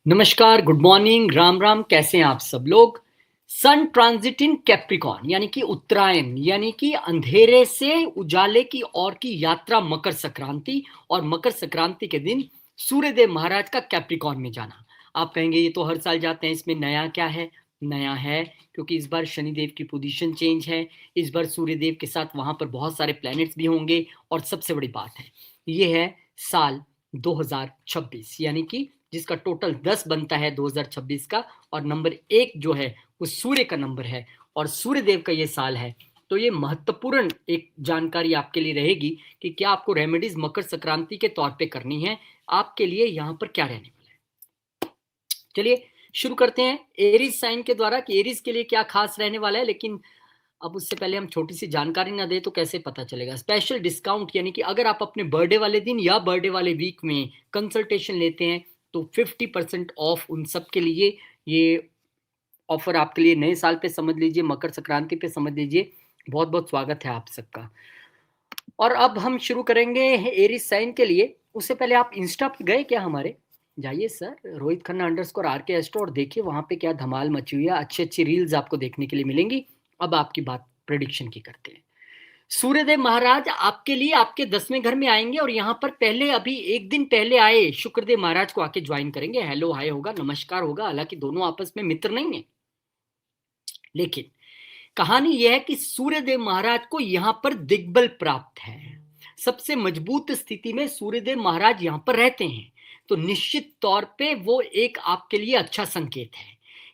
नमस्कार, good morning, Ram Ram. कैसे हैं आप सब लोग। सन ट्रांजिट इन कैप्रिकॉर्न यानी कि उत्तरायण, यानी कि अंधेरे से उजाले की ओर की यात्रा मकर संक्रांति। और मकर संक्रांति के दिन सूर्यदेव महाराज का कैप्रिकॉर्न में जाना। आप कहेंगे ये तो हर साल जाते हैं, इसमें नया क्या है। नया है क्योंकि इस बार शनिदेव की पोजीशन चेंज है। इस बार सूर्यदेव के साथ वहां पर बहुत सारे प्लैनेट्स भी होंगे। और सबसे बड़ी बात है, ये है साल 2026, यानी कि जिसका टोटल 10 बनता है 2026 का। और नंबर 1 जो है वो सूर्य का नंबर है और सूर्यदेव का ये साल है। तो ये महत्वपूर्ण एक जानकारी आपके लिए रहेगी कि क्या आपको रेमेडीज मकर संक्रांति के तौर पे करनी है, आपके लिए यहाँ पर क्या रहने वाला है। चलिए शुरू करते हैं एरीज साइन के द्वारा कि एरीज के लिए क्या खास रहने वाला है। लेकिन अब उससे पहले हम छोटी सी जानकारी ना दे तो कैसे पता चलेगा। स्पेशल डिस्काउंट यानी कि अगर आप अपने बर्थडे वाले दिन या बर्थडे वाले वीक में कंसल्टेशन लेते हैं तो 50% ऑफ उन सब के लिए ये ऑफर आपके लिए नए साल पे समझ लीजिए, मकर संक्रांति पे समझ लीजिए। बहुत बहुत स्वागत है आप सबका। और अब हम शुरू करेंगे एरीज साइन के लिए। उससे पहले आप इंस्टा पे गए क्या हमारे? जाइए सर, रोहित खन्ना _RK और देखिए वहां पे क्या धमाल मची हुई है। अच्छी अच्छी रील्स आपको देखने के लिए मिलेंगी। अब आपकी बात प्रेडिक्शन की करते हैं। सूर्यदेव महाराज आपके लिए आपके 10वें घर में आएंगे और यहाँ पर पहले अभी एक दिन पहले आए शुक्रदेव महाराज को आके ज्वाइन करेंगे। हेलो हाय होगा, नमस्कार होगा। हालांकि दोनों आपस में मित्र नहीं है, लेकिन कहानी यह है कि सूर्यदेव महाराज को यहां पर दिग्बल प्राप्त है। सबसे मजबूत स्थिति में सूर्यदेव महाराज यहां पर रहते हैं, तो निश्चित तौर पे वो एक आपके लिए अच्छा संकेत है।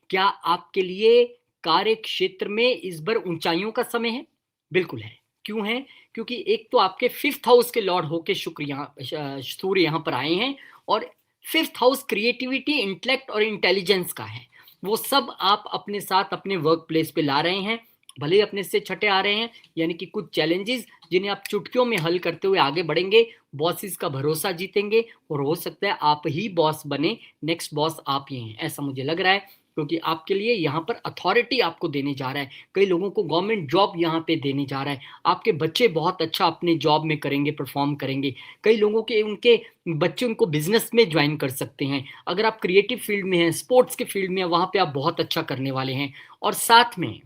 क्या आपके लिए कार्य क्षेत्र में इस बार ऊंचाइयों का समय है? बिल्कुल है। क्यों है? क्योंकि एक तो आपके 5th हाउस के लॉर्ड होके शुक्र यहाँ सूर्य यहाँ पर आए हैं। और 5th हाउस क्रिएटिविटी, इंटेलेक्ट और इंटेलिजेंस का है। वो सब आप अपने साथ अपने वर्क प्लेस पे ला रहे हैं। भले ही अपने से छठे आ रहे हैं, यानी कि कुछ चैलेंजेस जिन्हें आप चुटकियों में हल करते हुए आगे बढ़ेंगे, बॉसेस का भरोसा जीतेंगे और हो सकता है आप ही बॉस बने। नेक्स्ट बॉस आप ही हैं, ऐसा मुझे लग रहा है। क्योंकि आपके लिए यहाँ पर अथॉरिटी आपको देने जा रहा है। कई लोगों को गवर्नमेंट जॉब यहाँ पे देने जा रहा है। आपके बच्चे बहुत अच्छा अपने जॉब में करेंगे, परफॉर्म करेंगे। कई लोगों के उनके बच्चे उनको बिजनेस में ज्वाइन कर सकते हैं। अगर आप क्रिएटिव फील्ड में हैं, स्पोर्ट्स के फील्ड में हैं, वहां पे आप बहुत अच्छा करने वाले हैं। और साथ में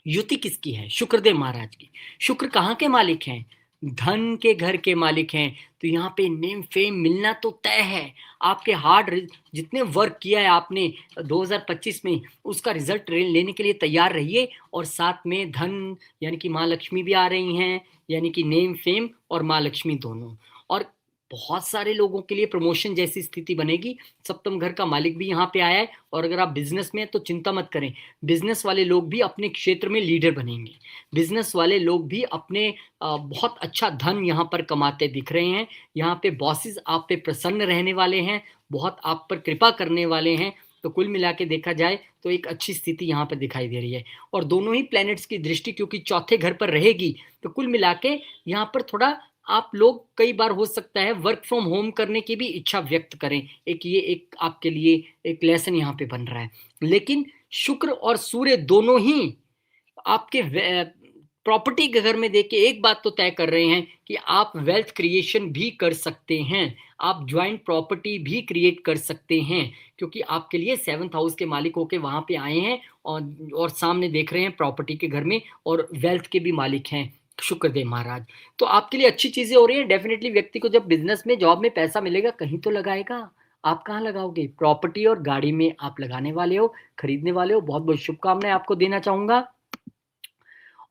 युति किसकी है? शुक्रदेव महाराज की। शुक्र कहाँ के मालिक हैं? धन के घर के मालिक हैं। तो यहाँ पे नेम फेम मिलना तो तय है। आपके जितने वर्क किया है आपने 2025 में, उसका रिजल्ट लेने के लिए तैयार रहिए। और साथ में धन यानी कि माँ लक्ष्मी भी आ रही हैं, यानी कि नेम फेम और माँ लक्ष्मी दोनों। और बहुत सारे लोगों के लिए प्रमोशन जैसी स्थिति बनेगी। सप्तम घर का मालिक भी यहाँ पे आया है। और अगर आप बिजनेस में हैं तो चिंता मत करें, बिजनेस वाले लोग भी अपने क्षेत्र में लीडर बनेंगे। बिजनेस वाले लोग भी अपने बहुत अच्छा धन यहाँ पर कमाते दिख रहे हैं। यहाँ पे बॉसेस आप पे प्रसन्न रहने वाले हैं, बहुत आप पर कृपा करने वाले हैं। तो कुल मिला के देखा जाए तो एक अच्छी स्थिति यहाँ पर दिखाई दे रही है। और दोनों ही प्लैनेट्स की दृष्टि क्योंकि चौथे घर पर रहेगी, तो कुल मिला के यहाँ पर थोड़ा आप लोग कई बार हो सकता है वर्क फ्रॉम होम करने की भी इच्छा व्यक्त करें। ये एक आपके लिए एक लेसन यहाँ पे बन रहा है। लेकिन शुक्र और सूर्य दोनों ही आपके प्रॉपर्टी के घर में देख के एक बात तो तय कर रहे हैं कि आप वेल्थ क्रिएशन भी कर सकते हैं। आप ज्वाइंट प्रॉपर्टी भी क्रिएट कर सकते हैं, क्योंकि आपके लिए 7th हाउस के मालिक होके वहां पे आए हैं। और सामने देख रहे हैं प्रॉपर्टी के घर में, और वेल्थ के भी मालिक हैं शुक्रदेव महाराज। तो आपके लिए अच्छी चीजें हो रही हैं। डेफिनेटली व्यक्ति को जब बिजनेस में, जॉब में पैसा मिलेगा कहीं तो लगाएगा। आप कहाँ लगाओगे? प्रॉपर्टी और गाड़ी में आप लगाने वाले हो, खरीदने वाले हो। बहुत बहुत शुभकामनाएं आपको देना चाहूंगा।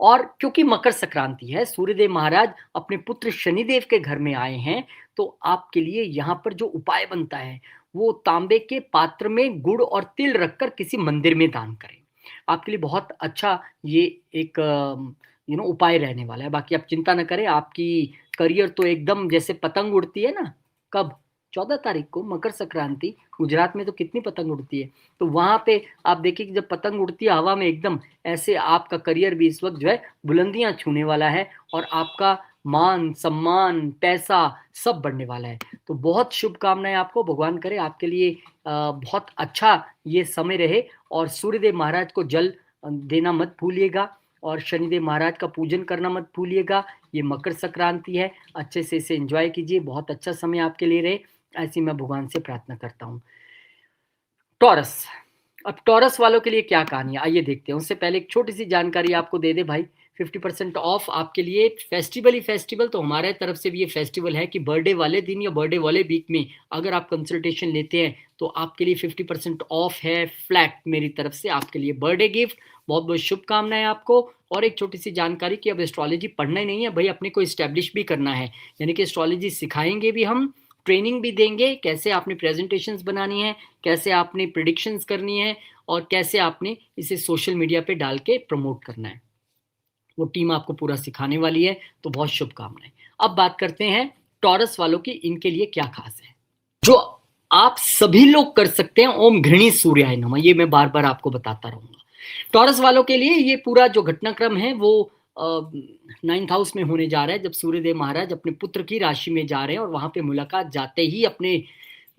और क्योंकि मकर संक्रांति है, सूर्यदेव महाराज अपने पुत्र शनिदेव के घर में आए हैं, तो आपके लिए यहाँ पर जो उपाय बनता है वो तांबे के पात्र में गुड़ और तिल रखकर किसी मंदिर में दान करें। आपके लिए बहुत अच्छा ये एक उपाय रहने वाला है। बाकी आप चिंता न करें, आपकी करियर तो एकदम जैसे पतंग उड़ती है ना। कब? 14 तारीख को मकर संक्रांति। गुजरात में तो कितनी पतंग उड़ती है। तो वहां पे आप देखिए कि जब पतंग उड़ती है हवा में एकदम, ऐसे आपका करियर भी इस वक्त जो है बुलंदियां छूने वाला है। और आपका मान सम्मान पैसा सब बढ़ने वाला है। तो बहुत शुभकामनाएं आपको। भगवान करे आपके लिए बहुत अच्छा ये समय रहे। और सूर्यदेव महाराज को जल देना मत भूलिएगा, और शनिदेव महाराज का पूजन करना मत भूलिएगा। ये मकर संक्रांति है, अच्छे से इसे एंजॉय कीजिए। बहुत अच्छा समय आपके लिए रहे, ऐसी मैं भगवान से प्रार्थना करता हूँ। टॉरस। अब टॉरस वालों के लिए क्या कहानी है, आइए देखते हैं। उससे पहले एक छोटी सी जानकारी आपको दे दे भाई, 50% ऑफ आपके लिए फेस्टिवल ही फेस्टिवल, तो हमारे तरफ से भी ये फेस्टिवल है कि बर्थडे वाले दिन या बर्थडे वाले वीक में अगर आप कंसल्टेशन लेते हैं तो आपके लिए 50% ऑफ है फ्लैट मेरी तरफ से आपके लिए बर्थडे गिफ्ट। बहुत बहुत शुभकामनाएं आपको। और एक छोटी सी जानकारी कि अब एस्ट्रोलॉजी पढ़ना ही नहीं है भाई, अपने को इस्टेब्लिश भी करना है, यानी कि एस्ट्रोलॉजी सिखाएंगे भी हम, ट्रेनिंग भी देंगे, कैसे आपने प्रेजेंटेशंस बनानी है, कैसे आपने प्रिडिक्शंस करनी है और कैसे आपने इसे सोशल मीडिया पे डाल के प्रमोट करना है, वो टीम आपको पूरा सिखाने वाली है। तो बहुत शुभकामनाएं। अब बात करते हैं टॉरस वालों की, इनके लिए क्या खास है जो आप सभी लोग कर सकते हैं। ओम घृणी सूर्याय नमः, ये मैं बार बार आपको बताता रहूंगा। टॉरस वालों के लिए ये पूरा जो घटनाक्रम है वो 9th हाउस में होने जा रहा है, जब सूर्यदेव महाराज अपने पुत्र की राशि में जा रहे हैं और वहां पे मुलाकात जाते ही अपने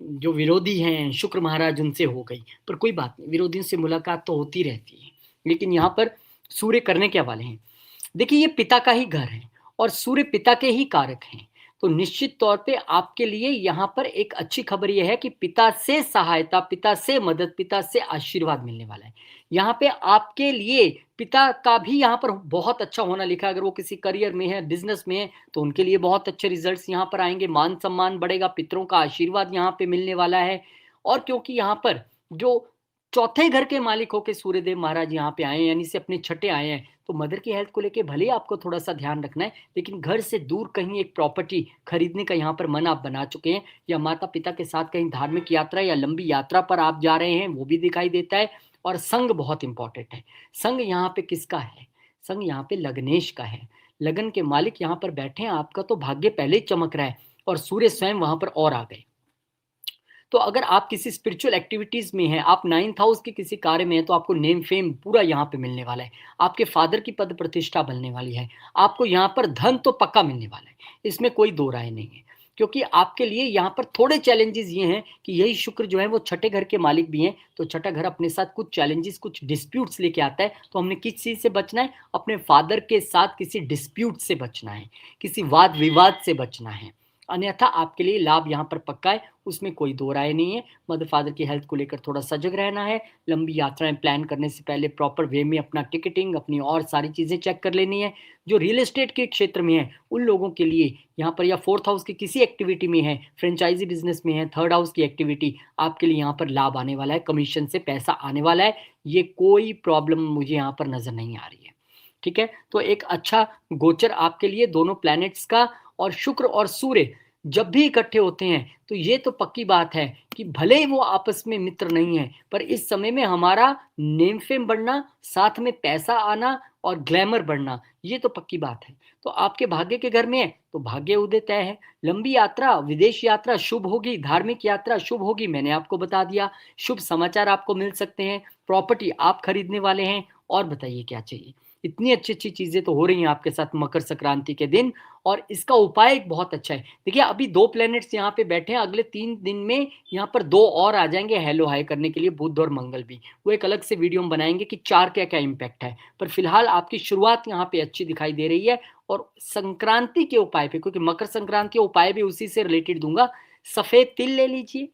जो विरोधी हैं शुक्र महाराज उनसे हो गई। पर कोई बात नहीं, विरोधियों से मुलाकात तो होती रहती है, लेकिन यहाँ पर सूर्य करने क्या वाले हैं। देखिए, ये पिता का ही घर है और सूर्य पिता के ही कारक हैं, तो निश्चित तौर पे आपके लिए यहाँ पर एक अच्छी खबर यह है कि पिता से सहायता, पिता से मदद, पिता से आशीर्वाद मिलने वाला है। यहाँ पे आपके लिए पिता का भी यहाँ पर बहुत अच्छा होना लिखा है। अगर वो किसी करियर में है, बिजनेस में है, तो उनके लिए बहुत अच्छे रिजल्ट्स यहाँ पर आएंगे, मान सम्मान बढ़ेगा, पितरों का आशीर्वाद यहाँ पे मिलने वाला है। और क्योंकि यहाँ पर जो चौथे घर के मालिक होके सूर्यदेव महाराज यहाँ पे आए हैं, यानी से अपने छठे आए हैं, तो मदर की हेल्थ को लेके भले ही आपको थोड़ा सा ध्यान रखना है, लेकिन घर से दूर कहीं एक प्रॉपर्टी खरीदने का यहाँ पर मन आप बना चुके हैं, या माता पिता के साथ कहीं धार्मिक यात्रा या लंबी यात्रा पर आप जा रहे हैं, वो भी दिखाई देता है। और संग बहुत इंपॉर्टेंट है। संग यहाँ पे किसका है, संग यहाँ पे लग्नेश का है। लगन के मालिक यहाँ पर बैठे हैं, आपका तो भाग्य पहले ही चमक रहा है और सूर्य स्वयं वहां पर और आ गए। तो अगर आप किसी स्पिरिचुअल एक्टिविटीज में हैं, आप 9th हाउस के किसी कार्य में हैं, तो आपको नेम फेम पूरा यहाँ पे मिलने वाला है। आपके फादर की पद प्रतिष्ठा बनने वाली है। आपको यहाँ पर धन तो पक्का मिलने वाला है, इसमें कोई दो राय नहीं है। क्योंकि आपके लिए यहाँ पर थोड़े चैलेंजेस ये हैं कि यही शुक्र जो है वो छठे घर के मालिक भी हैं, तो छठा घर अपने साथ कुछ चैलेंजेस, कुछ डिस्प्यूट्स लेके आता है। तो हमने किस चीज से बचना है, अपने फादर के साथ किसी डिस्प्यूट से बचना है, किसी वाद विवाद से बचना है। अन्यथा आपके लिए लाभ यहाँ पर पक्का है, उसमें कोई दो राय नहीं है। मदर फादर की हेल्थ को लेकर थोड़ा सजग रहना है। लंबी यात्राएं प्लान करने से पहले प्रॉपर वे में अपना टिकटिंग, अपनी और सारी चीज़ें चेक कर लेनी है। जो रियल एस्टेट के क्षेत्र में है उन लोगों के लिए यहाँ पर, या 4th हाउस की किसी एक्टिविटी में है, फ्रेंचाइजी बिजनेस में है, 3rd हाउस की एक्टिविटी, आपके लिए यहाँ पर लाभ आने वाला है, कमीशन से पैसा आने वाला है। ये कोई प्रॉब्लम मुझे यहाँ पर नजर नहीं आ रही है। ठीक है, तो एक अच्छा गोचर आपके लिए दोनों प्लैनेट्स का। और शुक्र और सूर्य जब भी इकट्ठे होते हैं तो ये तो पक्की बात है कि भले ही वो आपस में मित्र नहीं है, पर इस समय में हमारा नेम फेम बढ़ना, साथ में पैसा आना और ग्लैमर बढ़ना, ये तो पक्की बात है। तो आपके भाग्य के घर में है तो भाग्य उदय तय है। लंबी यात्रा, विदेश यात्रा शुभ होगी, धार्मिक यात्रा शुभ होगी, मैंने आपको बता दिया। शुभ समाचार आपको मिल सकते हैं, प्रॉपर्टी आप खरीदने वाले हैं। और बताइए क्या चाहिए। इतनी अच्छी अच्छी चीजें तो हो रही हैं आपके साथ मकर संक्रांति के दिन। और इसका उपाय एक बहुत अच्छा है। देखिए, अभी 2 प्लैनेट्स यहाँ पे बैठे हैं, अगले 3 दिन में यहाँ पर 2 और आ जाएंगे हेलो हाई करने के लिए, बुध और मंगल भी। वो एक अलग से वीडियो में बनाएंगे कि 4 क्या क्या इम्पैक्ट है। पर फिलहाल आपकी शुरुआत यहाँ पे अच्छी दिखाई दे रही है। और संक्रांति के उपाय पे, क्योंकि मकर संक्रांति के उपाय भी उसी से रिलेटेड दूंगा। सफेद तिल ले लीजिए,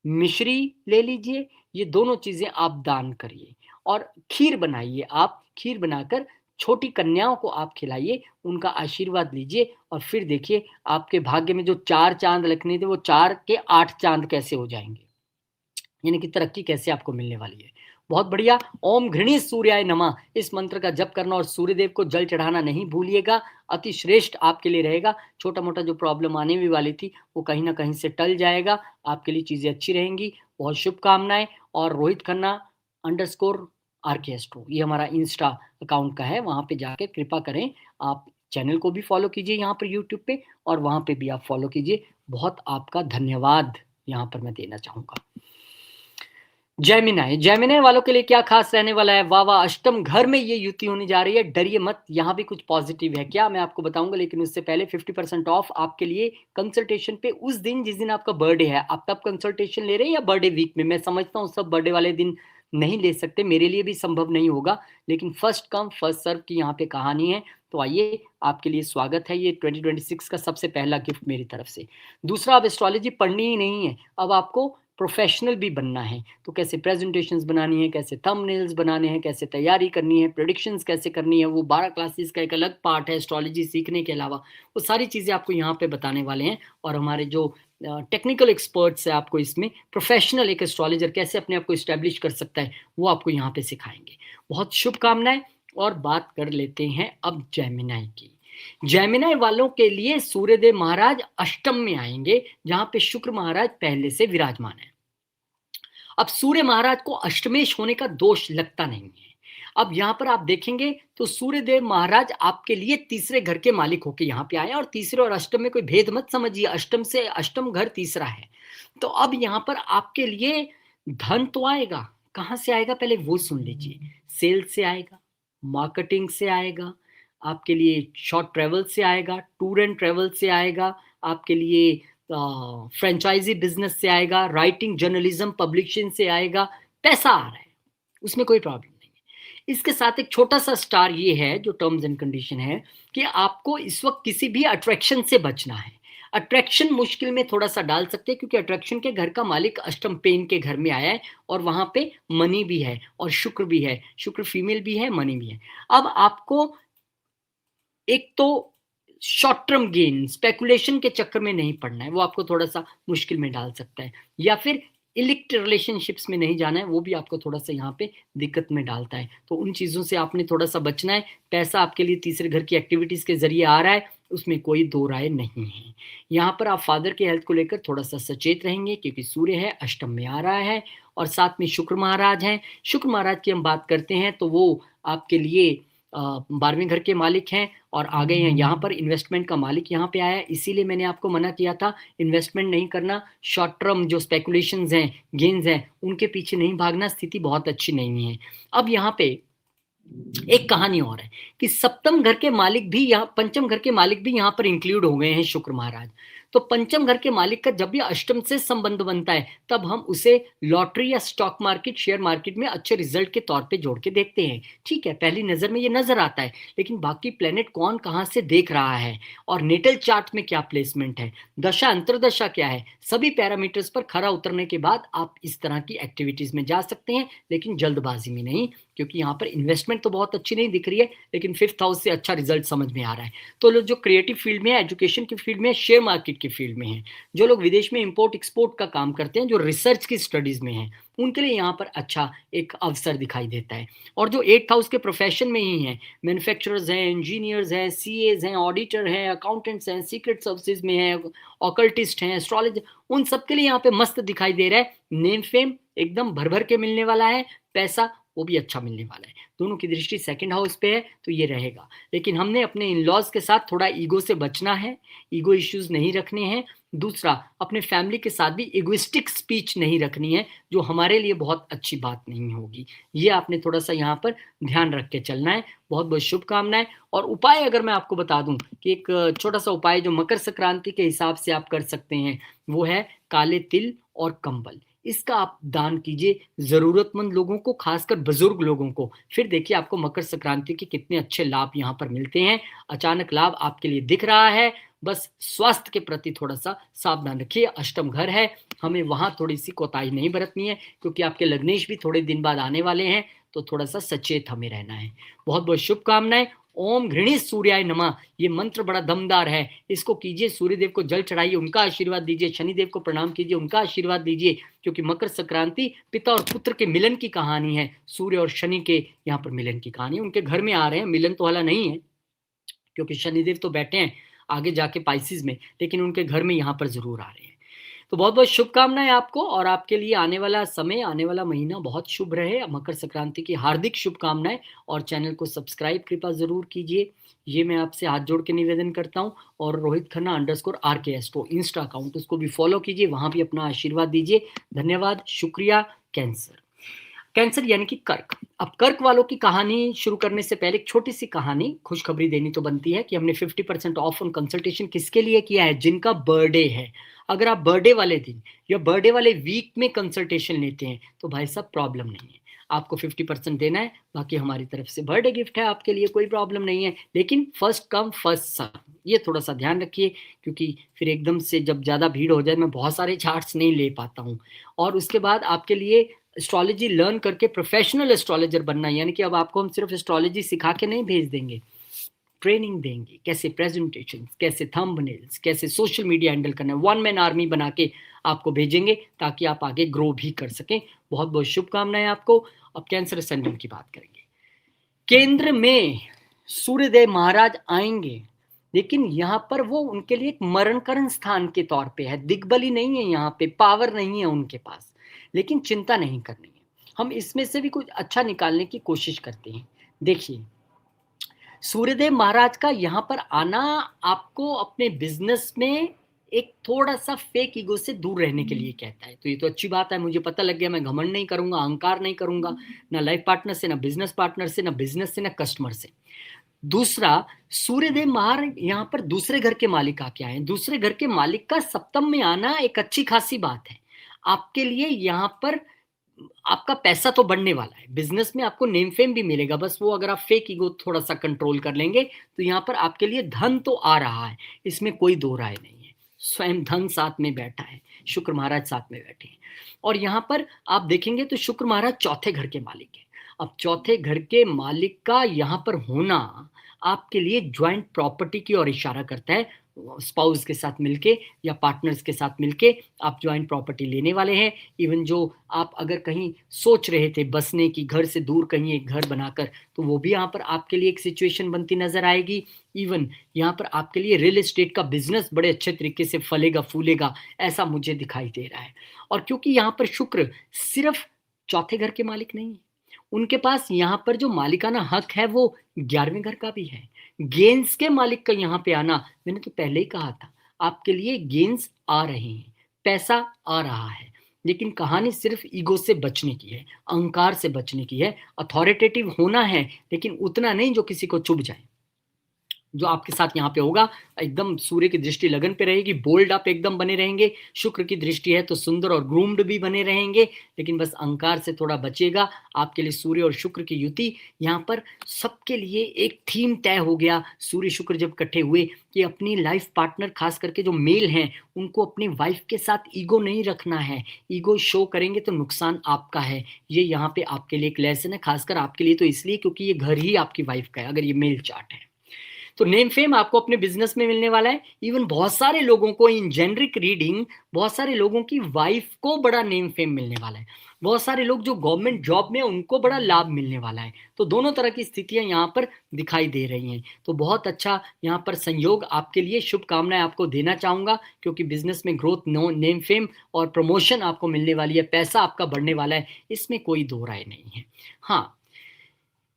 मिश्री ले लीजिए, ये दोनों चीजें आप दान करिए। और खीर बनाइए, आप खीर बनाकर छोटी कन्याओं को आप खिलाइए, उनका आशीर्वाद लीजिए। और फिर देखिए आपके भाग्य में जो 4 चांद लगने थे वो 4 के 8 चांद कैसे हो जाएंगे, यानी कि तरक्की कैसे आपको मिलने वाली है। बहुत बढ़िया। ओम घृणी सूर्याय नमः, इस मंत्र का जप करना और सूर्यदेव को जल चढ़ाना नहीं भूलिएगा, अति श्रेष्ठ आपके लिए रहेगा। छोटा मोटा जो प्रॉब्लम आने भी वाली थी वो कहीं ना कहीं से टल जाएगा, आपके लिए चीजें अच्छी रहेंगी। बहुत शुभकामनाएं। और रोहित खन्ना अंडरस्कोर आर्केस्ट्रो, ये हमारा इंस्टा अकाउंट का है, वहां पे जाके कृपा करें आप चैनल को भी फॉलो कीजिए यहाँ पर यूट्यूब पे, और वहां पे भी आप फॉलो कीजिए। बहुत आपका धन्यवाद यहाँ पर मैं देना चाहूंगा। जेमिनाई, जेमिनाई वालों के लिए क्या खास रहने वाला है। वाह वाह, अष्टम घर में ये युति होने जा रही है, डरिए मत, यहाँ भी कुछ पॉजिटिव है क्या मैं आपको बताऊंगा। लेकिन उससे पहले 50% ऑफ आपके लिए कंसल्टेशन पे उस दिन जिस दिन आपका बर्थडे है। आप तब कंसल्टेशन ले रहे हैं या बर्थडे वीक में, मैं समझता हूँ सब बर्थडे वाले दिन नहीं ले सकते, मेरे लिए भी संभव नहीं होगा, लेकिन फर्स्ट कम फर्स्ट सर्व की यहाँ पे कहानी है। तो आइए, आपके लिए स्वागत है, ये 2026 का सबसे पहला गिफ्ट मेरी तरफ से। दूसरा, अब एस्ट्रोलॉजी पढ़नी ही नहीं है, अब आपको प्रोफेशनल भी बनना है तो कैसे प्रेजेंटेशंस बनानी है, कैसे थंबनेल्स बनाने हैं, कैसे तैयारी करनी है, प्रेडिक्शंस कैसे करनी है, वो 12 क्लासेस का एक अलग पार्ट है एस्ट्रोलॉजी सीखने के अलावा। वो सारी चीज़ें आपको यहाँ पे बताने वाले हैं और हमारे जो टेक्निकल एक्सपर्ट्स है आपको इसमें प्रोफेशनल एक एस्ट्रोलॉजर कैसे अपने आप को इस्टेब्लिश कर सकता है वो आपको यहाँ पे सिखाएंगे। बहुत शुभकामनाएं। और बात कर लेते हैं अब जेमिनाई की। जेमिनाई वालों के लिए सूर्यदेव महाराज अष्टम में आएंगे जहां पे शुक्र महाराज पहले से विराजमान है। अब सूर्य महाराज को अष्टमेश होने का दोष लगता नहीं है। अब यहां पर आप देखेंगे तो सूर्यदेव महाराज आपके लिए तीसरे घर के मालिक होके यहाँ पे आए और तीसरे और अष्टम में कोई भेद मत समझिए, अष्टम से अष्टम घर तीसरा है। तो अब यहां पर आपके लिए धन तो आएगा, कहां से आएगा पहले वो सुन लीजिए। सेल से आएगा, मार्केटिंग से आएगा, आपके लिए शॉर्ट ट्रेवल से आएगा, टूर एंड ट्रेवल से आएगा, आपके लिए फ्रेंचाइजी बिजनेस से आएगा, राइटिंग जर्नलिज्म पब्लिशिंग से आएगा। पैसा आ रहा है, उसमें कोई प्रॉब्लम नहीं है। इसके साथ एक छोटा सा स्टार ये है जो टर्म्स एंड कंडीशन है कि आपको इस वक्त किसी भी अट्रैक्शन से बचना है। अट्रैक्शन मुश्किल में थोड़ा सा डाल सकते हैं क्योंकि अट्रैक्शन के घर का मालिक अष्टम पेन के घर में आया है और वहां पे मनी भी है और शुक्र भी है, शुक्र फीमेल भी है, मनी भी है। अब आपको एक तो शॉर्ट टर्म गेन स्पेकुलेशन के चक्कर में नहीं पड़ना है, वो आपको थोड़ा सा मुश्किल में डाल सकता है, या फिर इलिक्ट रिलेशनशिप्स में नहीं जाना है, वो भी आपको थोड़ा सा यहाँ पे दिक्कत में डालता है। तो उन चीज़ों से आपने थोड़ा सा बचना है। पैसा आपके लिए तीसरे घर की एक्टिविटीज़ के जरिए आ रहा है, उसमें कोई दो राय नहीं है। यहाँ पर आप फादर के हेल्थ को लेकर थोड़ा सा सचेत रहेंगे क्योंकि सूर्य है अष्टम में आ रहा है और साथ में शुक्र महाराज हैं। शुक्र महाराज की हम बात करते हैं तो वो आपके लिए 12वें घर के मालिक हैं और आ गए हैं यहाँ पर। इन्वेस्टमेंट का मालिक यहाँ पे आया है, इसीलिए मैंने आपको मना किया था इन्वेस्टमेंट नहीं करना, शॉर्ट टर्म जो स्पेकुलेशंस हैं, गेन्स हैं, उनके पीछे नहीं भागना। स्थिति बहुत अच्छी नहीं है। अब यहाँ पे एक कहानी और है कि सप्तम घर के मालिक भी यहाँ, पंचम घर के मालिक भी यहाँ पर इंक्लूड हो गए हैं शुक्र महाराज। तो पंचम घर के मालिक का जब भी अष्टम से संबंध बनता है तब हम उसे लॉटरी या स्टॉक मार्केट, शेयर मार्केट में अच्छे रिजल्ट के तौर पे जोड़ के देखते हैं। ठीक है, पहली नजर में ये नजर आता है, लेकिन बाकी प्लेनेट कौन कहाँ से देख रहा है और नेटल चार्ट में क्या प्लेसमेंट है, दशा अंतरदशा क्या है, सभी पैरामीटर्स पर खरा उतरने के बाद आप इस तरह की एक्टिविटीज में जा सकते हैं, लेकिन जल्दबाजी में नहीं। क्योंकि यहाँ पर इन्वेस्टमेंट तो बहुत अच्छी नहीं दिख रही है, लेकिन फिफ्थ हाउस से अच्छा रिजल्ट समझ में आ रहा है। तो लोग जो क्रिएटिव फील्ड में है, एजुकेशन की फील्ड में है, शेयर मार्केट की फील्ड में है, जो लोग विदेश में इंपोर्ट एक्सपोर्ट का काम करते हैं, जो रिसर्च की स्टडीज में है, उनके लिए यहाँ पर अच्छा एक अवसर दिखाई देता है। और जो एट्थ हाउस के प्रोफेशन में ही हैं, मैन्युफैक्चरर्स हैं, इंजीनियर्स हैं, सीएज हैं, ऑडिटर हैं, अकाउंटेंट्स हैं, सीक्रेट सर्विसेज में हैं, ऑकल्टिस्ट हैं, एस्ट्रोलॉजर, उन सबके लिए यहाँ पे मस्त दिखाई दे रहा है। नेम फेम एकदम भर भर के मिलने वाला है, पैसा वो भी अच्छा मिलने वाला है। दोनों की दृष्टि सेकंड हाउस पे है तो ये रहेगा। लेकिन हमने अपने इन लॉज के साथ थोड़ा ईगो से बचना है, ईगो इश्यूज नहीं रखने हैं। दूसरा, अपने फैमिली के साथ भी इगोइस्टिक स्पीच नहीं रखनी है, जो हमारे लिए बहुत अच्छी बात नहीं होगी। ये आपने थोड़ा सा यहाँ पर ध्यान रख के चलना है। बहुत बहुत शुभकामनाएं। और उपाय अगर मैं आपको बता दूं कि एक छोटा सा उपाय जो मकर संक्रांति के हिसाब से आप कर सकते हैं वो है काले तिल और कंबल। इसका आप दान कीजिए जरूरतमंद लोगों को, खासकर बुजुर्ग लोगों को। फिर देखिए आपको मकर संक्रांति के कितने अच्छे लाभ यहाँ पर मिलते हैं। अचानक लाभ आपके लिए दिख रहा है। बस स्वास्थ्य के प्रति थोड़ा सा सावधान रखिए। अष्टम घर है, हमें वहां थोड़ी सी कोताही नहीं बरतनी है क्योंकि आपके लग्नेश भी थोड़े दिन बाद आने वाले हैं, तो थोड़ा सा सचेत हमें रहना है। बहुत बहुत शुभकामनाएं। ओम घृणी सूर्याय नमः, ये मंत्र बड़ा दमदार है, इसको कीजिए। सूर्यदेव को जल चढ़ाइए, उनका आशीर्वाद दीजिए। शनिदेव को प्रणाम कीजिए, उनका आशीर्वाद दीजिए। क्योंकि मकर संक्रांति पिता और पुत्र के मिलन की कहानी है, सूर्य और शनि के यहाँ पर मिलन की कहानी। उनके घर में आ रहे हैं, मिलन तो वाला नहीं है क्योंकि शनिदेव तो बैठे हैं आगे जाके पाइसिस में, लेकिन उनके घर में यहाँ पर जरूर आ रहे हैं। तो बहुत बहुत शुभकामनाएं आपको, और आपके लिए आने वाला समय, आने वाला महीना बहुत शुभ रहे। मकर संक्रांति की हार्दिक शुभकामनाएं। और चैनल को सब्सक्राइब कृपया जरूर कीजिए, ये मैं आपसे हाथ जोड़ के निवेदन करता हूं। और Rohit Khanna _RK astro Insta account, उसको भी फॉलो कीजिए, वहां भी अपना आशीर्वाद दीजिए। धन्यवाद, शुक्रिया। कैंसर, कैंसर यानी कि कर्क। अब कर्क वालों की कहानी शुरू करने से पहले एक छोटी सी कहानी, खुशखबरी देनी तो बनती है कि हमने 50% ऑफ ऑन कंसल्टेशन किसके लिए किया है, जिनका बर्थडे है। अगर आप बर्थडे वाले दिन या बर्थडे वाले वीक में कंसल्टेशन लेते हैं तो भाई साहब प्रॉब्लम नहीं है। आपको 50% देना है, बाकी हमारी तरफ से बर्थडे गिफ्ट है आपके लिए, कोई प्रॉब्लम नहीं है। लेकिन फर्स्ट कम फर्स्ट सर्व, ये थोड़ा सा ध्यान रखिए, क्योंकि फिर एकदम से जब ज़्यादा भीड़ हो जाए मैं बहुत सारे चार्ट्स नहीं ले पाता हूँ। और उसके बाद आपके लिए एस्ट्रोलॉजी लर्न करके प्रोफेशनल एस्ट्रोलॉजर बनना, यानी कि अब आपको हम सिर्फ एस्ट्रोलॉजी सिखा के नहीं भेज देंगे, ट्रेनिंग देंगे, कैसे प्रेजेंटेशन, कैसे थंबनेल्स, कैसे सोशल मीडिया हैंडल करना है, वन मैन आर्मी बना के आपको भेजेंगे ताकि आप आगे ग्रो भी कर सकें। बहुत बहुत शुभकामनाएं आपको। अब कैंसर असेंडेंट की बात करेंगे। केंद्र में सूर्यदेव महाराज आएंगे, लेकिन यहाँ पर वो उनके लिए एक मरणकरण स्थान के तौर पे है, दिग्बली नहीं है, यहाँ पे पावर नहीं है उनके पास। लेकिन चिंता नहीं करनी है, हम इसमें से भी कुछ अच्छा निकालने की कोशिश करते हैं। देखिए, सूर्यदेव महाराज का यहाँ पर आना आपको अपने बिजनेस में एक थोड़ा सा फेक ईगो से दूर रहने के लिए कहता है। तो ये तो अच्छी बात है, मुझे पता लग गया, मैं घमंड नहीं करूंगा, अहंकार नहीं करूंगा, ना लाइफ पार्टनर से, ना बिजनेस पार्टनर से, ना बिजनेस से, ना कस्टमर से। दूसरा, सूर्यदेव महाराज यहाँ पर दूसरे घर के मालिक आके आए। दूसरे घर के मालिक का सप्तम में आना एक अच्छी खासी बात है आपके लिए। यहाँ पर आपका पैसा तो बढ़ने वाला है, बिजनेस में आपको नेम फेम भी मिलेगा, बस वो अगर आप फेक ईगो थोड़ा सा कंट्रोल कर लेंगे तो यहाँ पर आपके लिए धन तो आ रहा है, इसमें कोई दो राय नहीं है। स्वयं धन साथ में बैठा है, शुक्र महाराज साथ में बैठे हैं। और यहाँ पर आप देखेंगे तो शुक्र महाराज चौथे घर के मालिक है। अब चौथे घर के मालिक का यहाँ पर होना आपके लिए ज्वाइंट प्रॉपर्टी की ओर इशारा करता है। स्पाउस के साथ मिलके या पार्टनर्स के साथ मिलके आप ज्वाइंट प्रॉपर्टी लेने वाले हैं। इवन जो आप अगर कहीं सोच रहे थे बसने की, घर से दूर कहीं एक घर बनाकर, तो वो भी यहाँ पर आपके लिए एक सिचुएशन बनती नजर आएगी। इवन यहाँ पर आपके लिए रियल एस्टेट का बिजनेस बड़े अच्छे तरीके से फलेगा फूलेगा, ऐसा मुझे दिखाई दे रहा है। और क्योंकि यहाँ पर शुक्र सिर्फ चौथे घर के मालिक नहीं है, उनके पास यहाँ पर जो मालिकाना हक है वो 11वें घर का भी है। गेंस के मालिक का यहाँ पे आना, मैंने तो पहले ही कहा था, आपके लिए गेंस आ रहे हैं, पैसा आ रहा है। लेकिन कहानी सिर्फ ईगो से बचने की है, अहंकार से बचने की है। अथॉरिटेटिव होना है, लेकिन उतना नहीं जो किसी को चुभ जाए। जो आपके साथ यहाँ पे होगा, एकदम सूर्य की दृष्टि लगन पे रहेगी, बोल्ड आप एकदम बने रहेंगे। शुक्र की दृष्टि है तो सुंदर और ग्रूम्ड भी बने रहेंगे, लेकिन बस अहंकार से थोड़ा बचेगा। आपके लिए सूर्य और शुक्र की युति यहाँ पर सबके लिए एक थीम तय हो गया। सूर्य शुक्र जब इकट्ठे हुए कि अपनी लाइफ पार्टनर, खास करके जो मेल हैं, उनको अपनी वाइफ के साथ ईगो नहीं रखना है। ईगो शो करेंगे तो नुकसान आपका है। ये यहाँ पे आपके लिए एक लेसन है, खासकर आपके लिए तो इसलिए क्योंकि ये घर ही आपकी वाइफ का है, अगर ये मेल चार्ट है। तो नेम फेम आपको अपने बिजनेस में मिलने वाला है। इवन बहुत सारे लोगों को इन जेनरिक रीडिंग, बहुत सारे लोगों की वाइफ को बड़ा नेम फेम मिलने वाला है। बहुत सारे लोग जो गवर्नमेंट जॉब में, उनको बड़ा लाभ मिलने वाला है। तो दोनों तरह की स्थितियां यहाँ पर दिखाई दे रही हैं। तो बहुत अच्छा यहाँ पर संयोग आपके लिए, शुभकामनाएं आपको देना चाहूंगा, क्योंकि बिजनेस में ग्रोथ, नेम फेम और प्रमोशन आपको मिलने वाली है, पैसा आपका बढ़ने वाला है, इसमें कोई दो राय नहीं है। हाँ,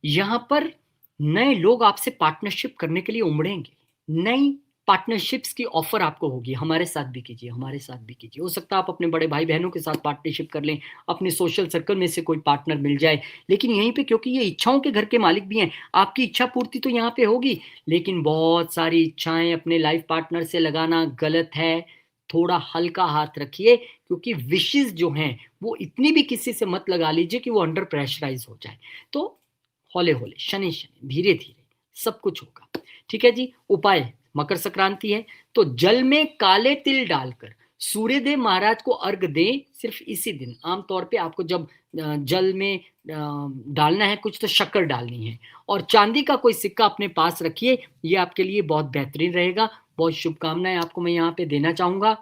यहाँ पर नए लोग आपसे पार्टनरशिप करने के लिए उमड़ेंगे। नई पार्टनरशिप्स की ऑफर आपको होगी, हमारे साथ भी कीजिए, हमारे साथ भी कीजिए। हो सकता है आप अपने बड़े भाई बहनों के साथ पार्टनरशिप कर लें, अपने सोशल सर्कल में से कोई पार्टनर मिल जाए। लेकिन यहीं पे, क्योंकि ये इच्छाओं के घर के मालिक भी हैं, आपकी इच्छा पूर्ति तो यहाँ पे होगी, लेकिन बहुत सारी इच्छाएं अपने लाइफ पार्टनर से लगाना गलत है। थोड़ा हल्का हाथ रखिए, क्योंकि विशेष जो हैं वो इतनी भी किसी से मत लगा लीजिए कि वो अंडर प्रेशराइज हो जाए। तो हौले हौले, शनि शनि, धीरे धीरे सब कुछ होगा। ठीक है जी। उपाय, मकर संक्रांति है तो जल में काले तिल डालकर सूर्यदेव महाराज को अर्घ दें। सिर्फ इसी दिन, आमतौर पे आपको जब जल में डालना है कुछ, तो शक्कर डालनी है। और चांदी का कोई सिक्का अपने पास रखिए, ये आपके लिए बहुत बेहतरीन रहेगा। बहुत शुभकामनाएं आपको मैं यहाँ पे देना चाहूंगा।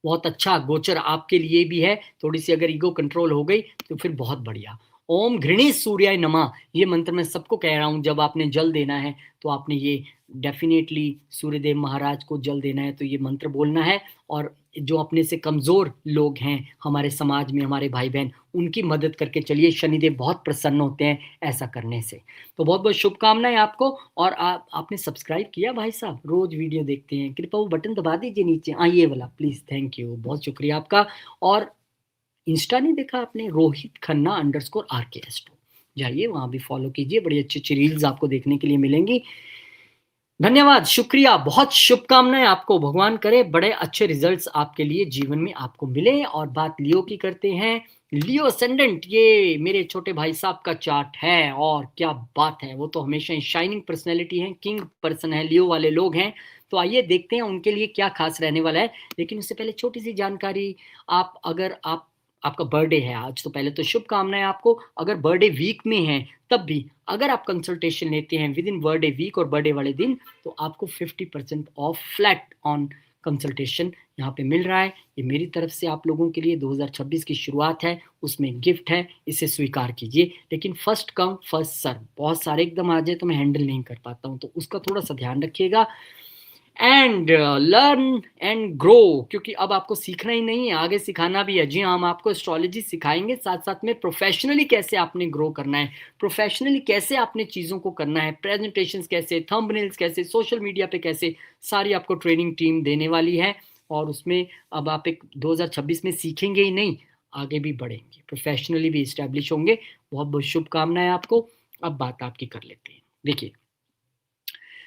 बहुत अच्छा गोचर आपके लिए भी है। थोड़ी सी अगर ईगो कंट्रोल हो गई तो फिर बहुत बढ़िया। ओम घृणी सूर्याय नमः, ये मंत्र मैं सबको कह रहा हूं। जब आपने जल देना है तो आपने ये डेफिनेटली सूर्यदेव महाराज को जल देना है, तो ये मंत्र बोलना है। और जो अपने से कमजोर लोग हैं हमारे समाज में, हमारे भाई बहन, उनकी मदद करके चलिए। शनिदेव बहुत प्रसन्न होते हैं ऐसा करने से। तो बहुत बहुत शुभकामनाएं आपको। और आपने सब्सक्राइब किया भाई साहब, रोज वीडियो देखते हैं, कृपया वो बटन दबा दीजिए नीचे, ये वाला प्लीज, थैंक यू, बहुत शुक्रिया आपका। और इंस्टा नहीं देखा आपने, रोहित खन्ना _RK_एस्ट्रो, जाइए वहां भी फॉलो कीजिए, बड़ी अच्छी अच्छी रील्स आपको देखने के लिए मिलेंगी। धन्यवाद, शुक्रिया, बहुत शुभकामनाएँ आपको, भगवान करे बड़े अच्छे रिज़ल्ट्स आपके लिए जीवन में आपको मिले। और बात लियो की करते हैं, लियो असेंडेंट ये मेरे छोटे भाई साहब का चार्ट है और क्या बात है, वो तो हमेशा ही शाइनिंग पर्सनैलिटी हैं, किंग पर्सन है, लियो वाले लोग हैं। तो आइए देखते हैं उनके लिए क्या ख़ास रहने वाला है। लेकिन उससे पहले छोटी-सी जानकारी, आप अगर आपका बर्थडे है आज, तो पहले तो शुभकामनाएँ आपको। अगर बर्थडे वीक में है, तब भी अगर आप कंसल्टेशन लेते हैं विद इन बर्थडे वीक और बर्थडे वाले दिन, तो आपको 50% ऑफ फ्लैट ऑन कंसल्टेशन यहाँ पे मिल रहा है। ये मेरी तरफ से आप लोगों के लिए 2026 की शुरुआत है, उसमें गिफ्ट है, इसे स्वीकार कीजिए। लेकिन फर्स्ट कम फर्स्ट सर्व, बहुत सारे एकदम आ जाए तो मैं हैंडल नहीं कर पाता हूँ, तो उसका थोड़ा-सा ध्यान रखिएगा। एंड लर्न एंड ग्रो, क्योंकि अब आपको सीखना ही नहीं है, आगे सिखाना भी है। जी हाँ, हम आपको एस्ट्रोलॉजी सिखाएंगे, साथ साथ में प्रोफेशनली कैसे आपने ग्रो करना है, प्रोफेशनली कैसे आपने चीज़ों को करना है, प्रेजेंटेशंस कैसे, थंबनेल्स कैसे, सोशल मीडिया पे कैसे, सारी आपको ट्रेनिंग टीम देने वाली है। और उसमें अब आप एक 2026 में सीखेंगे ही नहीं, आगे भी बढ़ेंगे, प्रोफेशनली भी इस्टेब्लिश होंगे। बहुत बहुत शुभकामनाएं आपको। अब बात आपकी कर लेते हैं। देखिए,